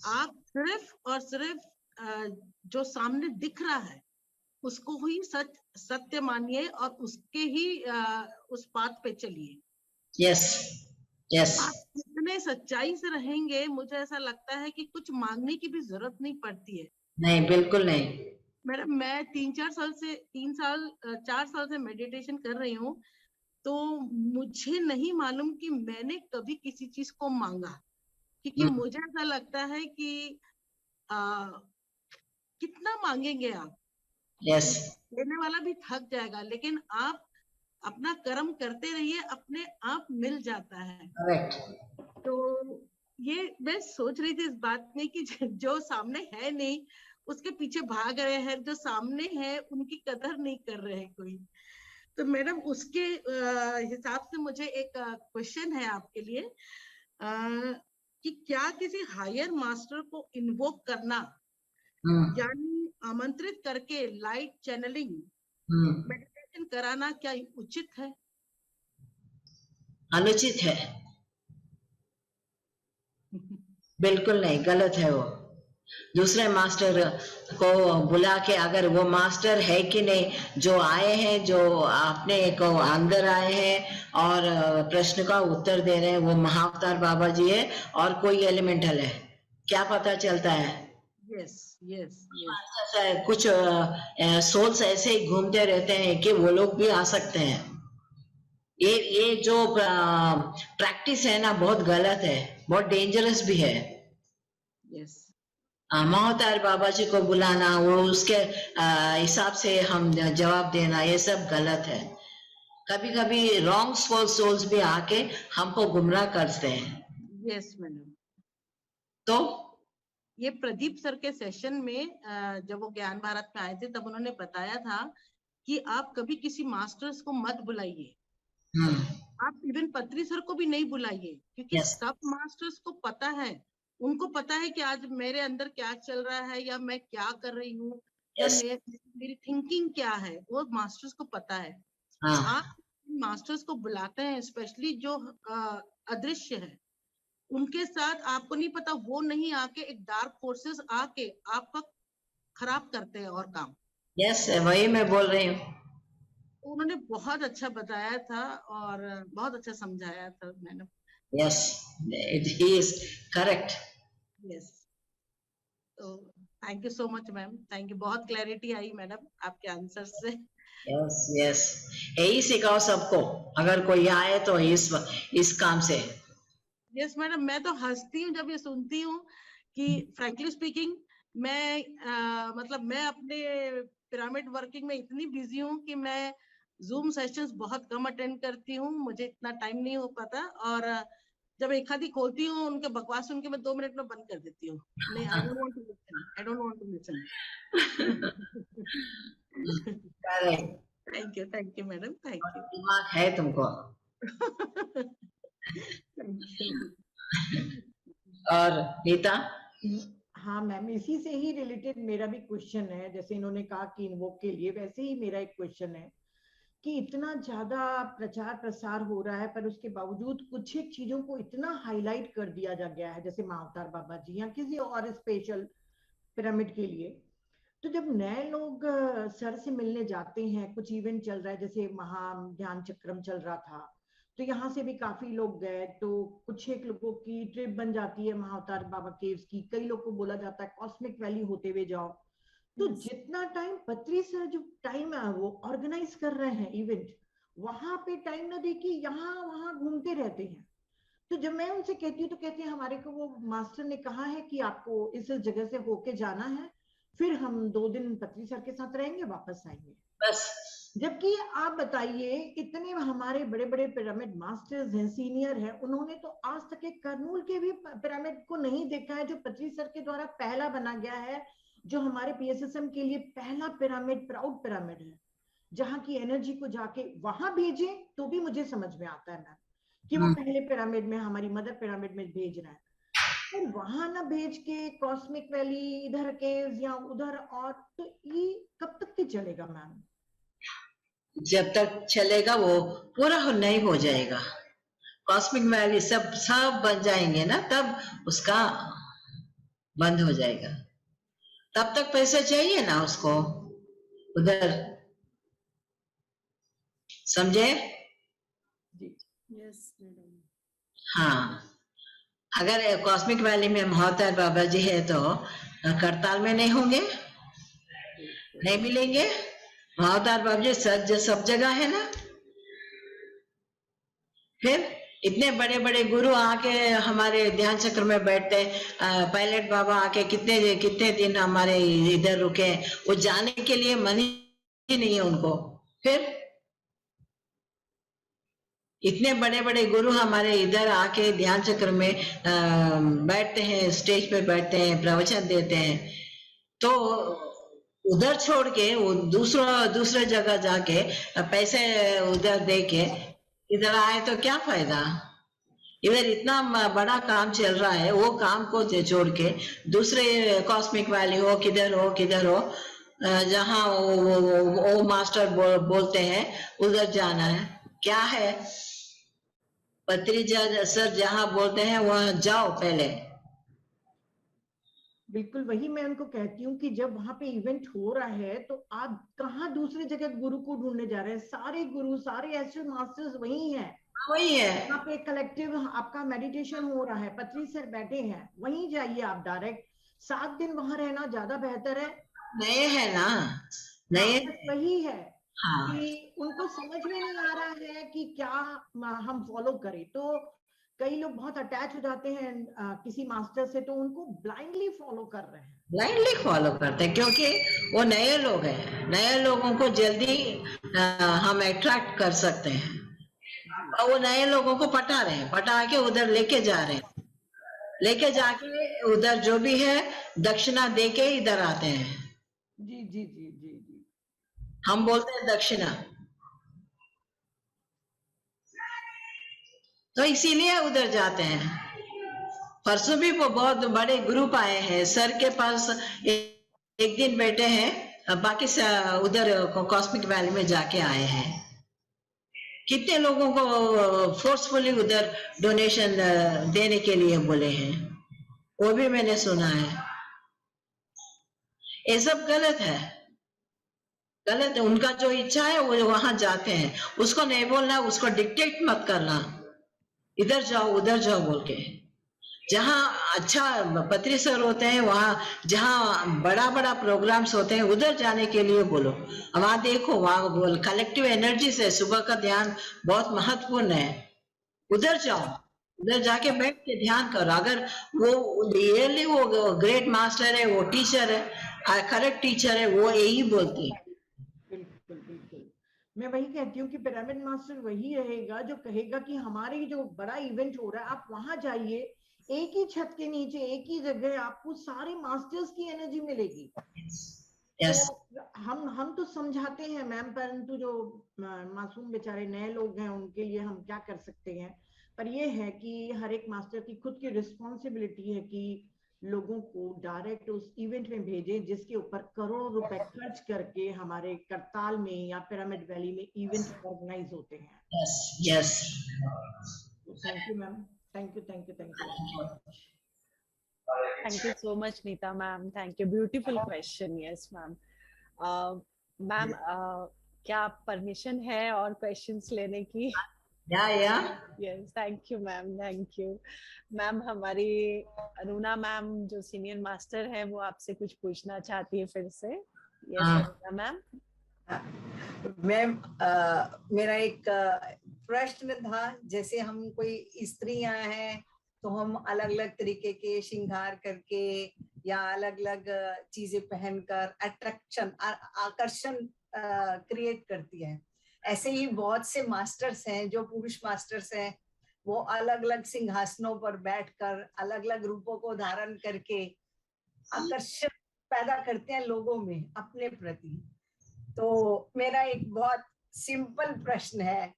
आप सिर्फ और सिर्फ जो सामने दिख रहा है उसको ही सत्य मानिए और उसके ही उस बात पे चलिए। Yes yes. आप जितने सच्चाई से रहेंगे, मुझे ऐसा लगता है कि कुछ मांगने की भी जरूरत नहीं पड़ती है। नहीं, बिल्कुल नहीं। मैडम, मैं 4 साल से मेडिटेशन कर रही हूँ, तो मुझे नहीं मालूम कि मैंने कभी किसी चीज को मांगा, क्योंकि मुझे ऐसा लगता है कि कितना मांगेंगे आप, यस। देने वाला भी थक जाएगा, लेकिन आप अपना कर्म करते रहिए, अपने आप मिल जाता है। करेक्ट। तो ये मैं सोच रही थी इस बात में कि जो सामने है नहीं उसके पीछे भाग रहे हैं, जो सामने है उनकी कदर नहीं कर रहे हैं कोई। तो मैडम, उसके हिसाब से मुझे एक क्वेश्चन है आपके लिए, कि क्या किसी हायर मास्टर को इन्वोक करना, यानी आमंत्रित करके लाइट चैनलिंग मेडिटेशन कराना, क्या उचित है? अनुचित है, बिल्कुल नहीं, गलत है वो। दूसरे मास्टर को बुला के, अगर वो मास्टर है कि नहीं, जो आए हैं, जो अपने को अंदर आए हैं और प्रश्न का उत्तर दे रहे हैं, वो महाअवतार बाबा जी है और कोई एलिमेंटल है, क्या पता चलता है? Yes yes yes. कुछ सोल्स ऐसे ही घूमते रहते हैं कि वो लोग भी आ सकते हैं। ये जो प्रैक्टिस है ना, बहुत गलत है, बहुत डेंजरस भी है। यस। महाअवतार बाबा जी को बुलाना, वो उसके हिसाब से हम जवाब देना, ये सब गलत है। कभी कभी रॉन्ग सोल्स भी आके हमको गुमराह करते हैं। Yes madam. तो ये प्रदीप सर के सेशन में जब वो ज्ञान भारत में आए थे, तब उन्होंने बताया था कि आप कभी किसी मास्टर्स को मत बुलाइए, आप इवन पत्री सर को भी नहीं बुलाइए, क्योंकि सब मास्टर्स को पता है, उनको पता है कि आज मेरे अंदर क्या चल रहा है, या मैं क्या कर रही हूँ, या मेरी थिंकिंग क्या है, वो मास्टर्स को पता है। आप मास्टर्स को बुलाते हैं, स्पेशली जो अदृश्य है, उनके साथ आपको नहीं पता, वो नहीं आके एक डार्क फोर्सेस आके आपका खराब करते हैं और काम। यस, वही मैं बोल रही हूँ। उन्होंने बहुत अच्छा बताया था और बहुत अच्छा समझाया था madam. Yes, it is correct. Yes, तो thank you so much ma'am, thank you, बहुत क्लैरिटी आई मैडम आपके आंसर से। यस यस, यही सिखाओ सबको, अगर कोई आए तो इस काम से। यस मैडम, मैं तो हंसती हूँ जब ये सुनती हूँ कि फ्रैंकली स्पीकिंग, मैं मतलब मैं अपने पिरामिड वर्किंग में इतनी बिजी हूँ कि मैं जूम सेशंस बहुत कम अटेंड करती हूँ, मुझे इतना टाइम नहीं हो पाता, और जब एक आधी खोलती हूँ उनके बकवास सुन के मैं 2 मिनट में बंद कर देती हूँ। नहीं, I don't want to listen, I don't want to listen. Thank you madam, thank you. दिमाग है तुमको। और नीता? हाँ मैम, इसी से ही रिलेटेड मेरा भी क्वेश्चन है। जैसे इन्होंने कहा कि इन्वोक के लिए, वैसे ही मेरा एक क्वेश्चन है कि इतना ज्यादा प्रचार प्रसार हो रहा है, पर उसके बावजूद कुछ एक चीजों को इतना हाईलाइट कर दिया जा गया है, जैसे महाअवतार बाबा जी या किसी और स्पेशल पिरामिड के लिए। तो जब नए लोग सर से मिलने जाते हैं, कुछ इवेंट चल रहा है, जैसे महा ध्यान चक्रम चल रहा था, तो यहाँ से भी काफी लोग गए, तो कुछ एक लोगों की ट्रिप बन जाती है महाअवतार बाबा केव्स की, कई लोग को बोला जाता है कॉस्मिक वैली होते हुए जाओ। तो जितना टाइम पत्री सर जो टाइम वो ऑर्गेनाइज कर रहे हैं इवेंट, वहां पे टाइम ना देखिए, यहाँ वहां घूमते रहते हैं। तो जब मैं उनसे कहती हूँ तो कहते हैं हमारे को वो मास्टर ने कहा है कि आपको इस जगह से होके जाना है, फिर हम 2 दिन पत्री सर के साथ रहेंगे, वापस आएंगे बस। जबकि आप बताइए, इतने हमारे बड़े बड़े पिरामिड मास्टर्स हैं, सीनियर हैं, उन्होंने तो आज तक एक कर्नूल के भी पिरामिड को नहीं देखा है, जो पत्री सर के द्वारा पहला बना गया है, जो हमारे पीएसएसएम के लिए पहला पिरामिड, प्राउड पिरामिड है, जहां की एनर्जी को जाके वहां भेजे तो भी मुझे समझ में आता है मैम कि वो पहले पिरामिड में, हमारी मदर पिरामिड में भेज रहा है, और वहां ना भेज के कॉस्मिक वैली इधर केव्स या उधर, और तो ये कब तक के चलेगा मैम? जब तक चलेगा वो पूरा नहीं हो जाएगा, कॉस्मिक वैली सब बन जाएंगे ना, तब उसका बंद हो जाएगा। तब तक पैसा चाहिए ना उसको उधर, समझे? Yes madam. हाँ, अगर कॉस्मिक वैली में महाअवतार बाबा जी है तो करताल में नहीं होंगे, नहीं मिलेंगे। महाअवतार बाबा जी सब जगह है ना। फिर इतने बड़े बड़े गुरु आके हमारे ध्यान चक्र में बैठते हैं। पायलट बाबा आके कितने कितने दिन हमारे इधर रुके, वो जाने के लिए मन ही नहीं है उनको। फिर इतने बड़े बड़े गुरु हमारे इधर आके ध्यान चक्र में बैठते हैं, स्टेज पे बैठते हैं, प्रवचन देते हैं, तो उधर छोड़ के वो दूसरे जगह जाके पैसे उधर दे के इधर आए तो क्या फायदा। इधर इतना बड़ा काम चल रहा है, वो काम को छोड़ के दूसरे कॉस्मिक वैली हो किधर हो जहाँ वो मास्टर बोलते हैं उधर जाना है। क्या है, पत्री सर जहाँ बोलते हैं वहां जाओ पहले। बिल्कुल वही मैं उनको कहती हूँ कि जब वहां पे इवेंट हो रहा है तो आप कहाँ दूसरी जगह गुरु को ढूंढने जा रहे हैं। सारे गुरु सारे एस्ट्रल मास्टर्स वही हैं, वही है। यहाँ पे कलेक्टिव आपका मेडिटेशन हो रहा है, पत्री सर बैठे हैं, वहीं जाइए आप डायरेक्ट। 7 दिन वहां रहना ज्यादा बेहतर है। नए है ना, नए वही है। हाँ। कि उनको समझ में नहीं आ रहा है कि क्या हम फॉलो करें। तो कई लोग बहुत अटैच हो जाते हैं किसी मास्टर से, तो उनको ब्लाइंडली फॉलो कर रहे हैं, ब्लाइंडली फॉलो करते हैं, क्योंकि वो नए लोग हैं। नए लोगों को जल्दी हम अट्रैक्ट कर सकते हैं, और वो नए लोगों को पटा रहे हैं, पटा के उधर लेके जा रहे हैं, लेके जाके उधर जो भी है दक्षिणा दे के इधर आते हैं। जी जी जी जी जी, हम बोलते हैं दक्षिणा। तो इसीलिए उधर जाते हैं। परसों भी वो बहुत बड़े ग्रुप आए हैं, सर के पास एक दिन बैठे हैं, बाकी उधर कॉस्मिक वैली में जाके आए हैं। कितने लोगों को फोर्सफुली उधर डोनेशन देने के लिए बोले हैं, वो भी मैंने सुना है। ये सब गलत है, गलत है। उनका जो इच्छा है वो वहां जाते हैं, उसको नहीं बोलना, उसको डिक्टेट मत करना, इधर जाओ उधर जाओ बोल के। जहाँ अच्छा पत्री सर होते हैं, वहां जहाँ बड़ा बड़ा प्रोग्राम्स होते हैं उधर जाने के लिए बोलो। वहां देखो, वहां बोल कलेक्टिव एनर्जी से सुबह का ध्यान बहुत महत्वपूर्ण है। उधर जाओ, उधर जाके बैठ के ध्यान करो। अगर वो रियली वो ग्रेट मास्टर है, वो टीचर है, करेक्ट टीचर है, वो यही बोलती है। बिल्कुल बिल्कुल, मैं वही कहती हूँ कि पिरामिड मास्टर वही रहेगा जो कहेगा कि हमारे जो बड़ा इवेंट हो रहा है आप वहां जाइए, एक ही छत के नीचे एक ही जगह आपको सारे मास्टर्स की एनर्जी मिलेगी। yes. तो हम तो समझाते हैं मैम, परंतु जो मासूम बेचारे नए लोग हैं उनके लिए हम क्या कर सकते हैं। पर ये है कि हर एक मास्टर की खुद की रिस्पॉन्सिबिलिटी है कि लोगों को डायरेक्ट उस इवेंट में भेजें जिसके ऊपर करोड़ों रुपए खर्च करके हमारे करताल में या पिरामिड वैली में इवेंट ऑर्गेनाइज होते हैं। yes, yes. Thank you ma'am, thank you thank you thank you. Thank you so much, Neeta ma'am. Thank you. Beautiful question. Yes, ma'am. Ma'am, क्या परमिशन है और क्वेश्चंस लेने की? या Yes, thank you, ma'am. Thank you, ma'am. हमारी अरुणा मैम जो सीनियर मास्टर है वो आपसे कुछ पूछना चाहती है फिर से। Yes, Aruna ma'am. मैम, मेरा एक प्रश्न था, जैसे हम कोई स्त्रियां हैं तो हम अलग अलग तरीके के श्रृंगार करके या अलग अलग चीजें पहनकर आकर्षण क्रिएट करती हैं। ऐसे ही बहुत से मास्टर्स हैं जो पुरुष मास्टर्स हैं, वो अलग अलग सिंहासनों पर बैठकर अलग अलग रूपों को धारण करके आकर्षण पैदा करते हैं लोगों में अपने प्रति। तो मेरा एक बहुत सिंपल प्रश्न है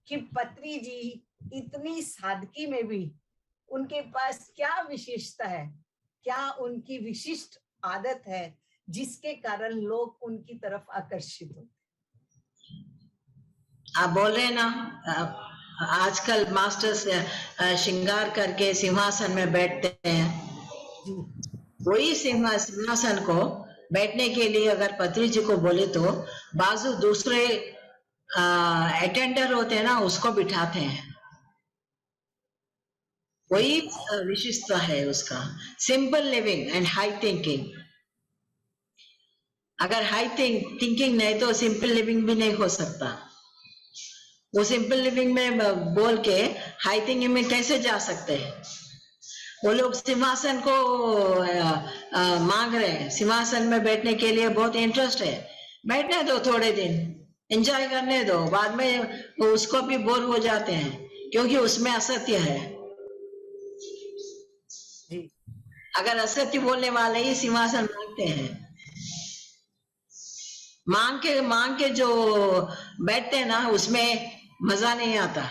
कि पत्री जी इतनी सादगी में भी उनके पास क्या विशेषता है, क्या उनकी विशिष्ट आदत है जिसके कारण लोग उनकी तरफ आकर्षित होते? आप बोल रहे हैं ना, आजकल मास्टर्स श्रृंगार करके सिंहासन में बैठते हैं। वही सिंहासन को बैठने के लिए अगर पत्री जी को बोले तो बाजू दूसरे अटेंडर होते हैं ना, उसको बिठाते हैं। वही विशिष्टता है उसका, simple living and high thinking. अगर हाई थिंकिंग नहीं तो सिंपल लिविंग भी नहीं हो सकता। वो सिंपल लिविंग में बोल के हाई थिंकिंग में कैसे जा सकते हैं? वो लोग सिंहासन को मांग रहे हैं, सिंहासन में बैठने के लिए बहुत इंटरेस्ट है, बैठने दो, थोड़े दिन एंजॉय करने दो, बाद में उसको भी बोर हो जाते हैं, क्योंकि उसमें असत्य है। अगर असत्य बोलने वाले ही सिंहासन मांगते हैं, मांग के जो बैठते हैं ना, उसमें मजा नहीं आता,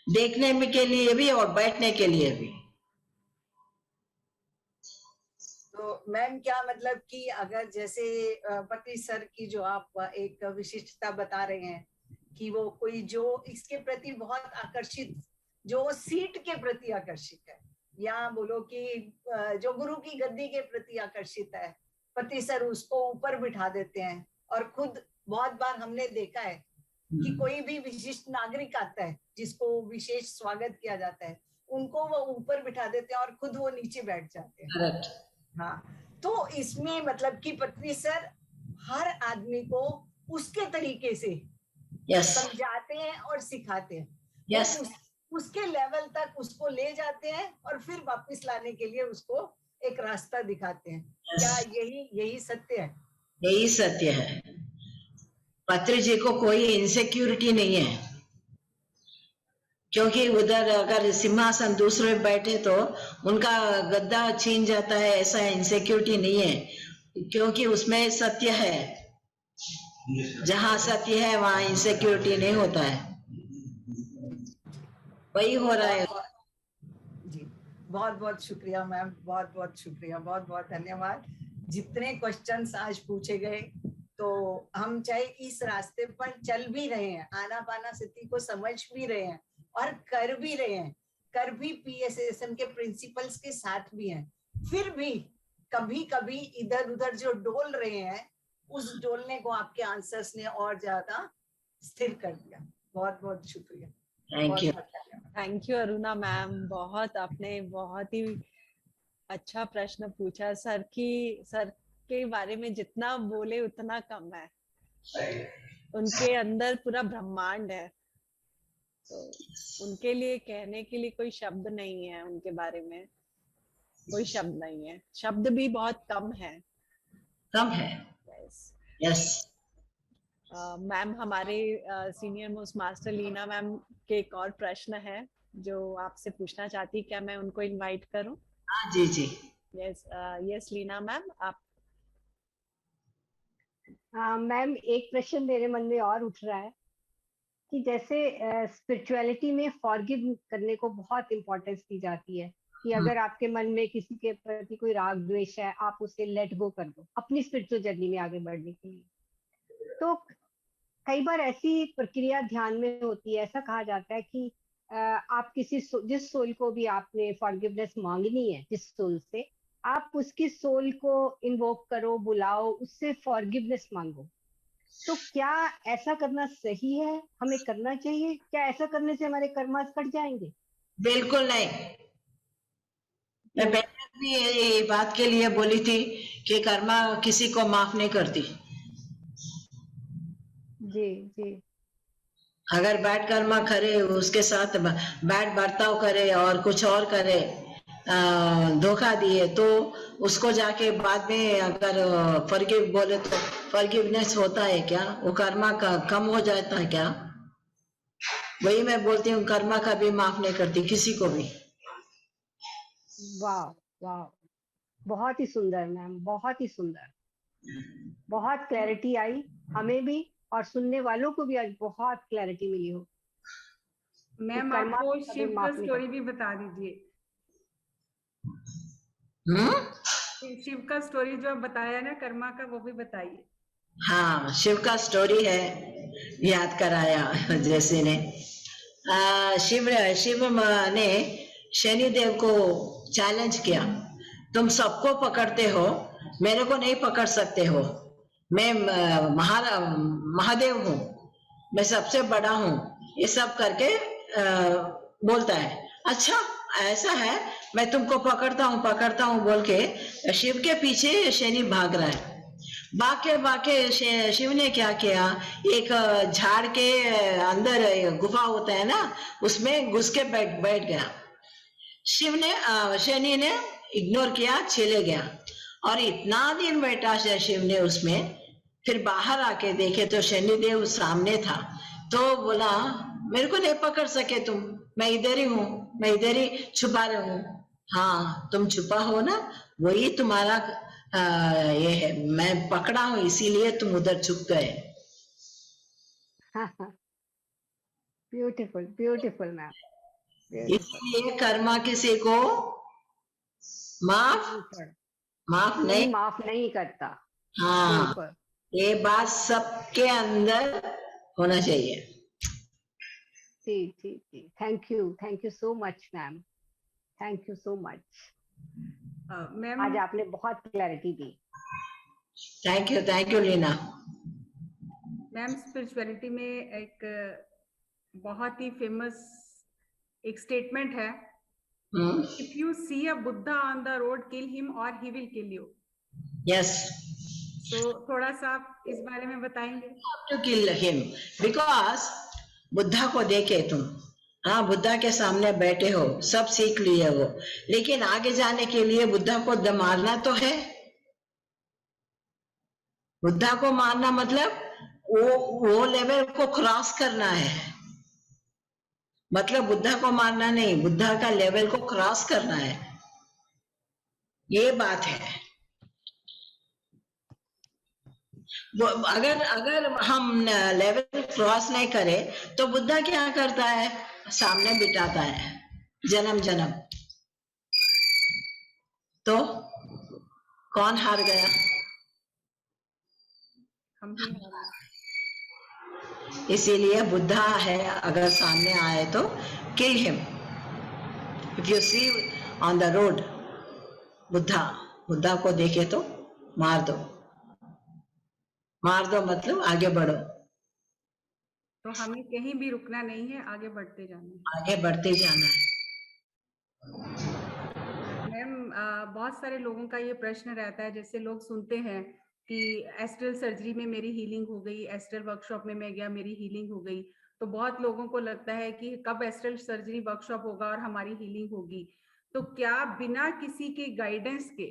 देखने में के लिए भी और बैठने के लिए भी। तो मैम क्या मतलब कि अगर जैसे पत्री सर की जो आप एक विशिष्टता बता रहे हैं कि वो कोई जो इसके प्रति बहुत आकर्षित, जो सीट के प्रति आकर्षित है, या बोलो कि जो गुरु की गद्दी के प्रति आकर्षित है, पति सर उसको ऊपर बिठा देते हैं। और खुद बहुत बार हमने देखा है कि कोई भी विशिष्ट नागरिक आता है जिसको विशेष स्वागत किया जाता है, उनको वो ऊपर बिठा देते हैं और खुद वो नीचे बैठ जाते हैं। हाँ, तो इसमें मतलब कि पत्नी सर हर आदमी को उसके तरीके से समझाते हैं और सिखाते हैं। उसके लेवल तक उसको ले जाते हैं और फिर वापस लाने के लिए उसको एक रास्ता दिखाते हैं। क्या यही सत्य है? यही सत्य है। पत्री जी को कोई इनसिक्योरिटी नहीं है, क्योंकि उधर अगर सिंहासन दूसरे बैठे तो उनका गद्दा छीन जाता है, ऐसा इनसिक्योरिटी नहीं है, क्योंकि उसमें सत्य है। जहाँ सत्य है वहाँ इनसिक्योरिटी नहीं होता है। वही हो रहा है जी। बहुत बहुत शुक्रिया मैम, बहुत बहुत शुक्रिया, बहुत बहुत धन्यवाद। जितने क्वेश्चंस आज पूछे गए, तो हम चाहे इस रास्ते पर चल भी रहे हैं, आनापानसति को समझ भी रहे हैं और कर भी PSSM के प्रिंसिपल्स के साथ भी हैं, फिर भी कभी कभी इधर उधर जो डोल रहे हैं, उस डोलने को आपके आंसर्स ने और ज्यादा स्थिर कर दिया। बहुत बहुत शुक्रिया। थैंक यू अरुणा मैम, आपने बहुत ही अच्छा प्रश्न पूछा। सर के बारे में जितना बोले उतना कम है। उनके अंदर पूरा ब्रह्मांड है, तो उनके लिए कहने के लिए कोई शब्द नहीं है, उनके बारे में कोई शब्द नहीं है, शब्द भी बहुत कम है। यस मैम, हमारे senior most master Leena ma'am के एक और प्रश्न है जो आपसे पूछना चाहती, क्या मैं उनको इनवाइट करूं? जी जी। यस लीना मैम, आप। मैम, एक प्रश्न मेरे मन में और उठ रहा है कि जैसे स्पिरिचुअलिटी में फॉरगिव करने को बहुत इम्पोर्टेंस दी जाती है कि अगर आपके मन में किसी के प्रति कोई राग द्वेष है, आप उसे लेट गो कर दो अपनी स्पिरिचुअल जर्नी में आगे बढ़ने के लिए। तो कई बार ऐसी प्रक्रिया ध्यान में होती है, ऐसा कहा जाता है कि आप जिस सोल को भी आपने फॉरगिवनेस मांगनी है, जिस सोल से आप उसकी सोल को इन्वोक करो, बुलाओ, उससे फॉरगिवनेस मांगो। तो क्या ऐसा करना सही है? हमें करना चाहिए? क्या ऐसा करने से हमारे कर्मा कट जाएंगे? बिल्कुल नहीं। मैं पहले भी ये बात के लिए बोली थी कि कर्मा किसी को माफ नहीं करती। जी। अगर बैड कर्मा करे, उसके साथ बैड बर्ताव करे और कुछ और करे, धोखा दिए, तो उसको जाके बाद में अगर फॉरगिव बोले तो फॉरगिवनेस होता है क्या? वो कर्मा का कम हो जाता है क्या? वही मैं बोलती हूँ, कर्मा का भी माफ नहीं करती किसी को भी। वाह, बहुत ही सुंदर मैम, बहुत ही सुंदर, बहुत क्लैरिटी आई हमें भी और सुनने वालों को भी आज बहुत क्लैरिटी मिली हो। मैम, आपको शिव का स्टोरी भी बता दीजिए। शिव का स्टोरी जो आप बताया ना कर्मा का, वो भी बताइए। हाँ, शिव का स्टोरी है, याद कराया जैसे ने। शिव ने शनिदेव को चैलेंज किया, तुम सबको पकड़ते हो, मेरे को नहीं पकड़ सकते हो, मैं महादेव हूँ, मैं सबसे बड़ा हूँ, ये सब करके बोलता है। अच्छा ऐसा है, मैं तुमको पकड़ता हूँ बोल के शिव के पीछे शनि भाग रहा है। बाके शिव ने क्या किया, एक झाड़ के अंदर गुफा होता है ना, उसमें घुस के बैठ गया। शनि ने इग्नोर किया, चले गया। और इतना दिन बैठा शिव ने उसमें, फिर बाहर आके देखे तो शनिदेव सामने था। तो बोला मेरे को नहीं पकड़ सके तुम, मैं इधर ही हूँ, मैं इधर ही छुपा रहा हूँ। हाँ तुम छुपा हो ना, वही तुम्हारा ये है, मैं पकड़ा हूँ इसीलिए तुम उधर छुप गए। Beautiful beautiful ma'am. इसलिए कर्मा किसी को माफ नहीं करता। हाँ, ये बात सबके अंदर होना चाहिए। जी thank you so much ma'am, thank you so much. Ma'am आज आपने बहुत क्लैरिटी दी। Thank you Leena. Ma'am spirituality में एक बहुत ही फेमस एक स्टेटमेंट है, if you see a Buddha on the road kill him और he will kill you. Yes, तो थोड़ा सा आप इस बारे में बताएंगे? To kill him because Buddha को देखे तुम, हाँ बुद्धा के सामने बैठे हो, सब सीख लिए वो, लेकिन आगे जाने के लिए बुद्धा को मारना तो है। बुद्धा को मारना मतलब वो लेवल को क्रॉस करना है। मतलब बुद्धा को मारना नहीं, बुद्धा का लेवल को क्रॉस करना है, ये बात है। अगर हम लेवल क्रॉस नहीं करें तो बुद्धा क्या करता है, सामने बिठाता है जन्म जन्म। तो कौन हार गया? हम ही हार। इसीलिए बुद्धा है, अगर सामने आए तो kill him. If you see on the road Buddha को देखे तो मार दो मतलब आगे बढ़ो। तो हमें कहीं भी रुकना नहीं है, आगे बढ़ते जाना है। आगे बढ़ते जाना है। मैम बहुत सारे लोगों का ये प्रश्न रहता है, जैसे लोग सुनते हैं कि एस्ट्रल सर्जरी में मेरी हीलिंग हो गई, एस्ट्रल वर्कशॉप में मैं गया, मेरी हीलिंग हो गई। तो बहुत लोगों को लगता है कि कब एस्ट्रल सर्जरी वर्कशॉप होगा और हमारी हीलिंग होगी। तो क्या बिना किसी के गाइडेंस के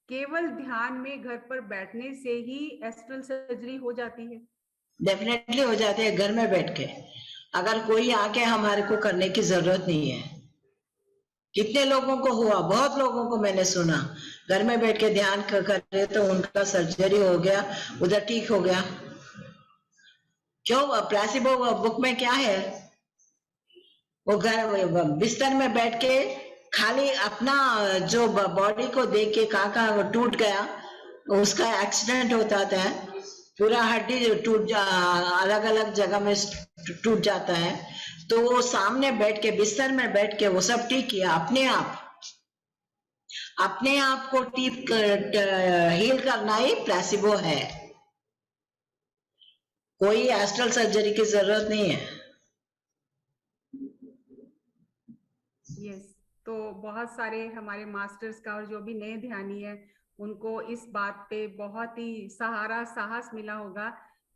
केवल ध्यान में घर पर बैठने से ही एस्ट्रल सर्जरी हो जाती है? डेफिनेटली हो जाते हैं, घर में बैठ के। अगर कोई आके हमारे को करने की जरूरत नहीं है। कितने लोगों को हुआ, बहुत लोगों को मैंने सुना, घर में बैठ के ध्यान कर रहे तो उनका सर्जरी हो गया, उधर ठीक हो गया। क्यों? प्लेसिबो बुक में क्या है, वो घर बिस्तर में बैठ के खाली अपना जो बॉडी को देख के कहाँ वो टूट गया, उसका एक्सीडेंट होता है, पूरा हड्डी टूट अलग अलग जगह में टूट जाता है। तो वो सामने बैठ के बिस्तर में बैठ के वो सब ठीक किया अपने आप को हील करना ही प्लेसिबो है। कोई एस्ट्रल सर्जरी की जरूरत नहीं है। यस, तो बहुत सारे हमारे मास्टर्स का और जो भी नए ध्यानी है उनको इस बात पे बहुत ही सहारा साहस मिला होगा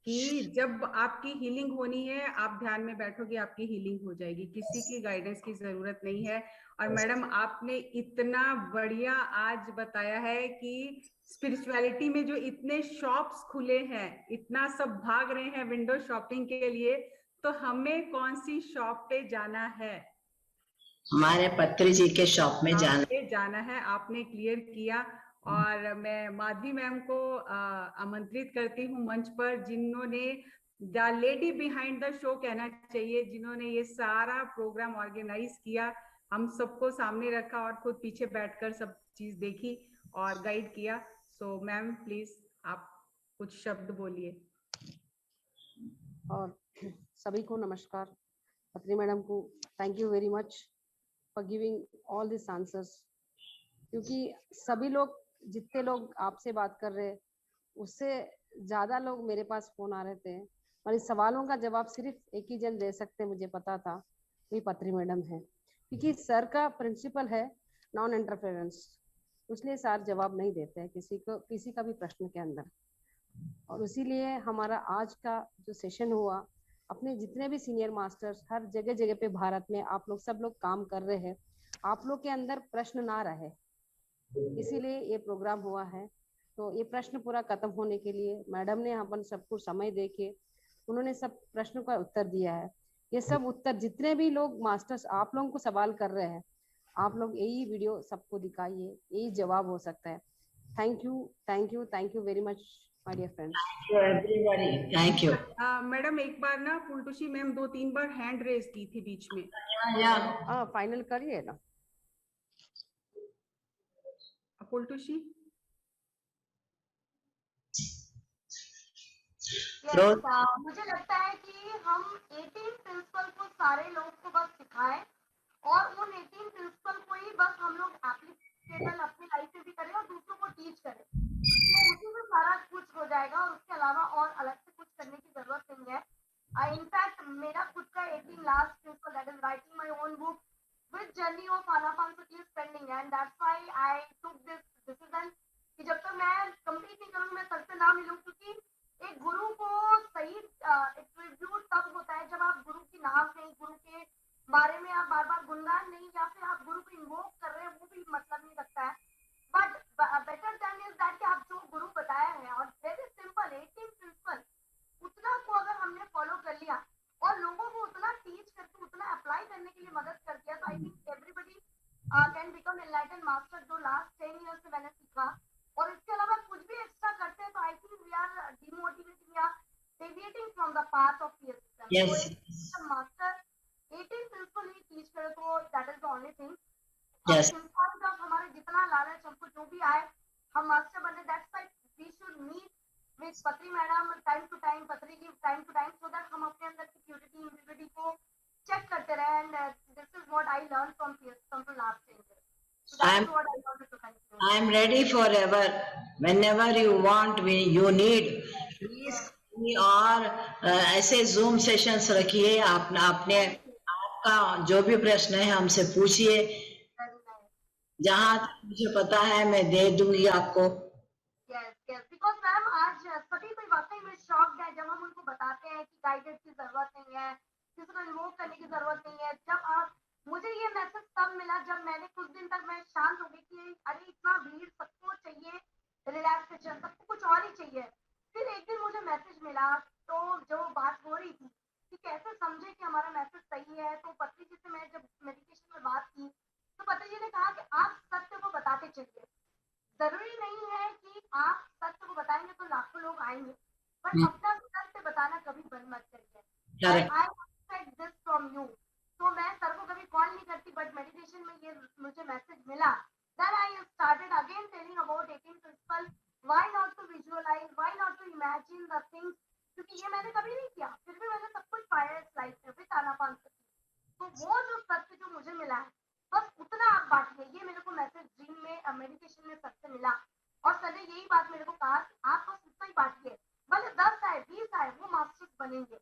कि जब आपकी हीलिंग होनी है, आप ध्यान में बैठोगे, आपकी हीलिंग हो जाएगी, किसी की गाइडेंस की जरूरत नहीं है। और मैडम आपने इतना बढ़िया आज बताया है कि स्पिरिचुअलिटी में जो इतने शॉप्स खुले हैं, इतना सब भाग रहे हैं विंडो शॉपिंग के लिए, तो हमें कौन सी शॉप पे जाना है? हमारे पत्री जी के शॉप में जाना है। आपने क्लियर किया। और मैं माधवी मैम को आमंत्रित करती हूँ मंच पर, जिन्होंने the lady behind the show कहना चाहिए, जिन्होंने ये सारा प्रोग्राम ऑर्गेनाइज किया, हम सबको सामने रखा और खुद पीछे बैठकर सब चीज देखी और गाइड किया। सो मैम प्लीज आप कुछ शब्द बोलिए। और सभी को नमस्कार। पत्री मैडम को thank you very much for giving all this answers, क्योंकि सभी लोग, जितने लोग आपसे बात कर रहे हैं उससे ज्यादा लोग मेरे पास फोन आ रहे थे, और इस सवालों का जवाब सिर्फ एक ही जन दे सकते, मुझे पता था, वही पत्री मैडम है, क्योंकि सर का प्रिंसिपल है नॉन इंटरफेरेंस, इसलिए सर जवाब नहीं देते हैं किसी का भी प्रश्न के अंदर। और इसीलिए हमारा आज का जो सेशन हुआ, अपने जितने भी सीनियर मास्टर्स हर जगह जगह पे भारत में आप लोग सब लोग काम कर रहे हैं, आप लोग के अंदर प्रश्न ना रहे, इसीलिए ये प्रोग्राम हुआ है। तो ये प्रश्न पूरा खत्म होने के लिए मैडम ने अपन सबको समय देके उन्होंने सब प्रश्नों का उत्तर दिया है। ये सब उत्तर जितने भी लोग मास्टर्स आप लोगों को सवाल कर रहे हैं, आप लोग यही वीडियो सबको दिखाइए, यही जवाब हो सकता है। Thank you very much my dear friends. Everybody thank you. Madam एक बार ना फुलटोशी मैम 2-3 बार हैंड रेज की थी बीच में। फाइनल करिए ना फुलटोशी। मुझे लगता है कि हम 18 प्रिंसिपल को सारे लोग को बस सिखाएं और उन 18 प्रिंसिपल को ही बस हम लोग एप्लीकेबल अपनी लाइफ में भी करें और दूसरों को टीच करें, तो उसी में सारा कुछ हो जाएगा और उसके अलावा और अलग से कुछ करने की जरूरत नहीं है। इनफैक्ट मेरा खुद का 18 last principle, that is writing my own book with journey of anapanasati is pending, and that's why I took this decision कि जब तक मैं कंप्लीट नहीं करूंगी, मैं सर से ना मिलूं, क्योंकि एक गुरु को सही ट्रिब्यूट तब होता है जब आप गुरु की नाम नहीं, गुरु के बारे में आप बार बार गुणगान नहीं, या फिर आप गुरु को इन्वोक कर रहे हैं, वो भी मतलब नहीं रखता है। But better than is that कि आप जो गुरु बताया है, और वेरी सिंपल 18 प्रिंसिपल, उतना को अगर हमने फॉलो कर लिया और लोगों को उतना टीच करके उतना अप्लाई करने के लिए मदद कर दिया, तो I think everybody can become enlightened master, जो लास्ट 10 ईयर्स से मैंने सीखा। और इसके अलावा कुछ भी एक्स्ट्रा करते हैं तो I think we are demotivating या deviating from the path of PS system. Yes. तो मास्टर 18 प्रिंसिपल ही टीच करे तो that is the only thing. Yes. जब हमारे जितना लालच हमको जो भी आए हम मास्टर बने, that's why we should meet with Patri madam time to time, Patri ji time to time, so that हम अपने अंदर की प्योरिटी इंटीग्रिटी को चेक करते रहे। And this is what I learn from PS system to last 10 years. I'm ready forever. Whenever you want, you need. Please और ऐसे Zoom सेशंस रखिए। आपने आपका जो भी प्रश्न है हमसे पूछिए, जहाँ मुझे पता है मैं दे दूंगी आपको। बिकॉज़ मैम आज सभी कोई वाकई में शॉक्ड है जब हम उनको बताते हैं कि गाइडेंस की जरूरत नहीं है, किसी को इन्वोक करने की जरूरत नहीं है। जब आप मुझे ये मैसेज तब मिला जब मैंने कुछ दिन तक मैं शांत हो गई कि अरे इतना भीड़, सबको चाहिए रिलैक्सेशन, सबको कुछ और ही चाहिए। फिर एक दिन मुझे मैसेज मिला, तो जो बात हो रही थी कि कैसे समझे कि हमारा मैसेज सही है, तो पत्री जी से मैं जब मेडिटेशन में बात की तो पत्री जी ने कहा कि आप सत्य को बताते चलिए। जरूरी नहीं है कि आप सत्य को बताएंगे तो लाखों लोग आएंगे, पर अपना सत्य बताना कभी बंद मत करिए। I expect this from you. तो मैं सर को कभी कॉल नहीं करती, बट मेडिटेशन में ये मुझे मैसेज मिला। Then I started again telling about 18 principle. Why not to visualize? Why not to imagine the things? क्योंकि ये मैंने कभी नहीं किया, फिर भी मैंने सब कुछ पाया इस लाइफ में विद आनापानसती। तो वो जो सत्य जो मुझे मिला है, बस उतना आप बांटिए। ये मेरे को मैसेज ड्रीम में मेडिटेशन में सबसे मिला, और सर ने यही बात मेरे को कहा कि आप बस उतना ही बांटिए, भले 10 आए 20 आए, वो मास्टर्स बनेंगे।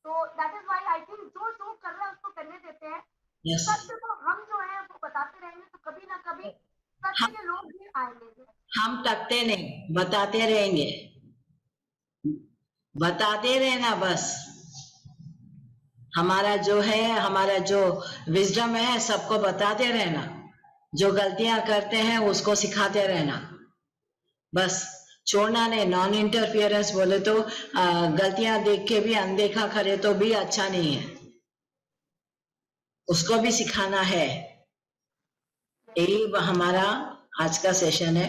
तो that is why I think जो कर रहा है उसको करने देते हैं। सत्य को हम जो है वो बताते रहेंगे तो कभी ना कभी सत्य के लोग भी आएंगे। हम टकते नहीं, बताते रहेंगे, बताते रहना बस। हमारा जो है, हमारा जो विजडम है सबको बताते रहना, जो गलतियां करते हैं उसको सिखाते रहना, बस छोड़ना नहीं। नॉन इंटरफियरेंस बोले तो गलतियां देख के भी अनदेखा करे तो भी अच्छा नहीं है, उसको भी सिखाना है। यही हमारा आज का सेशन है।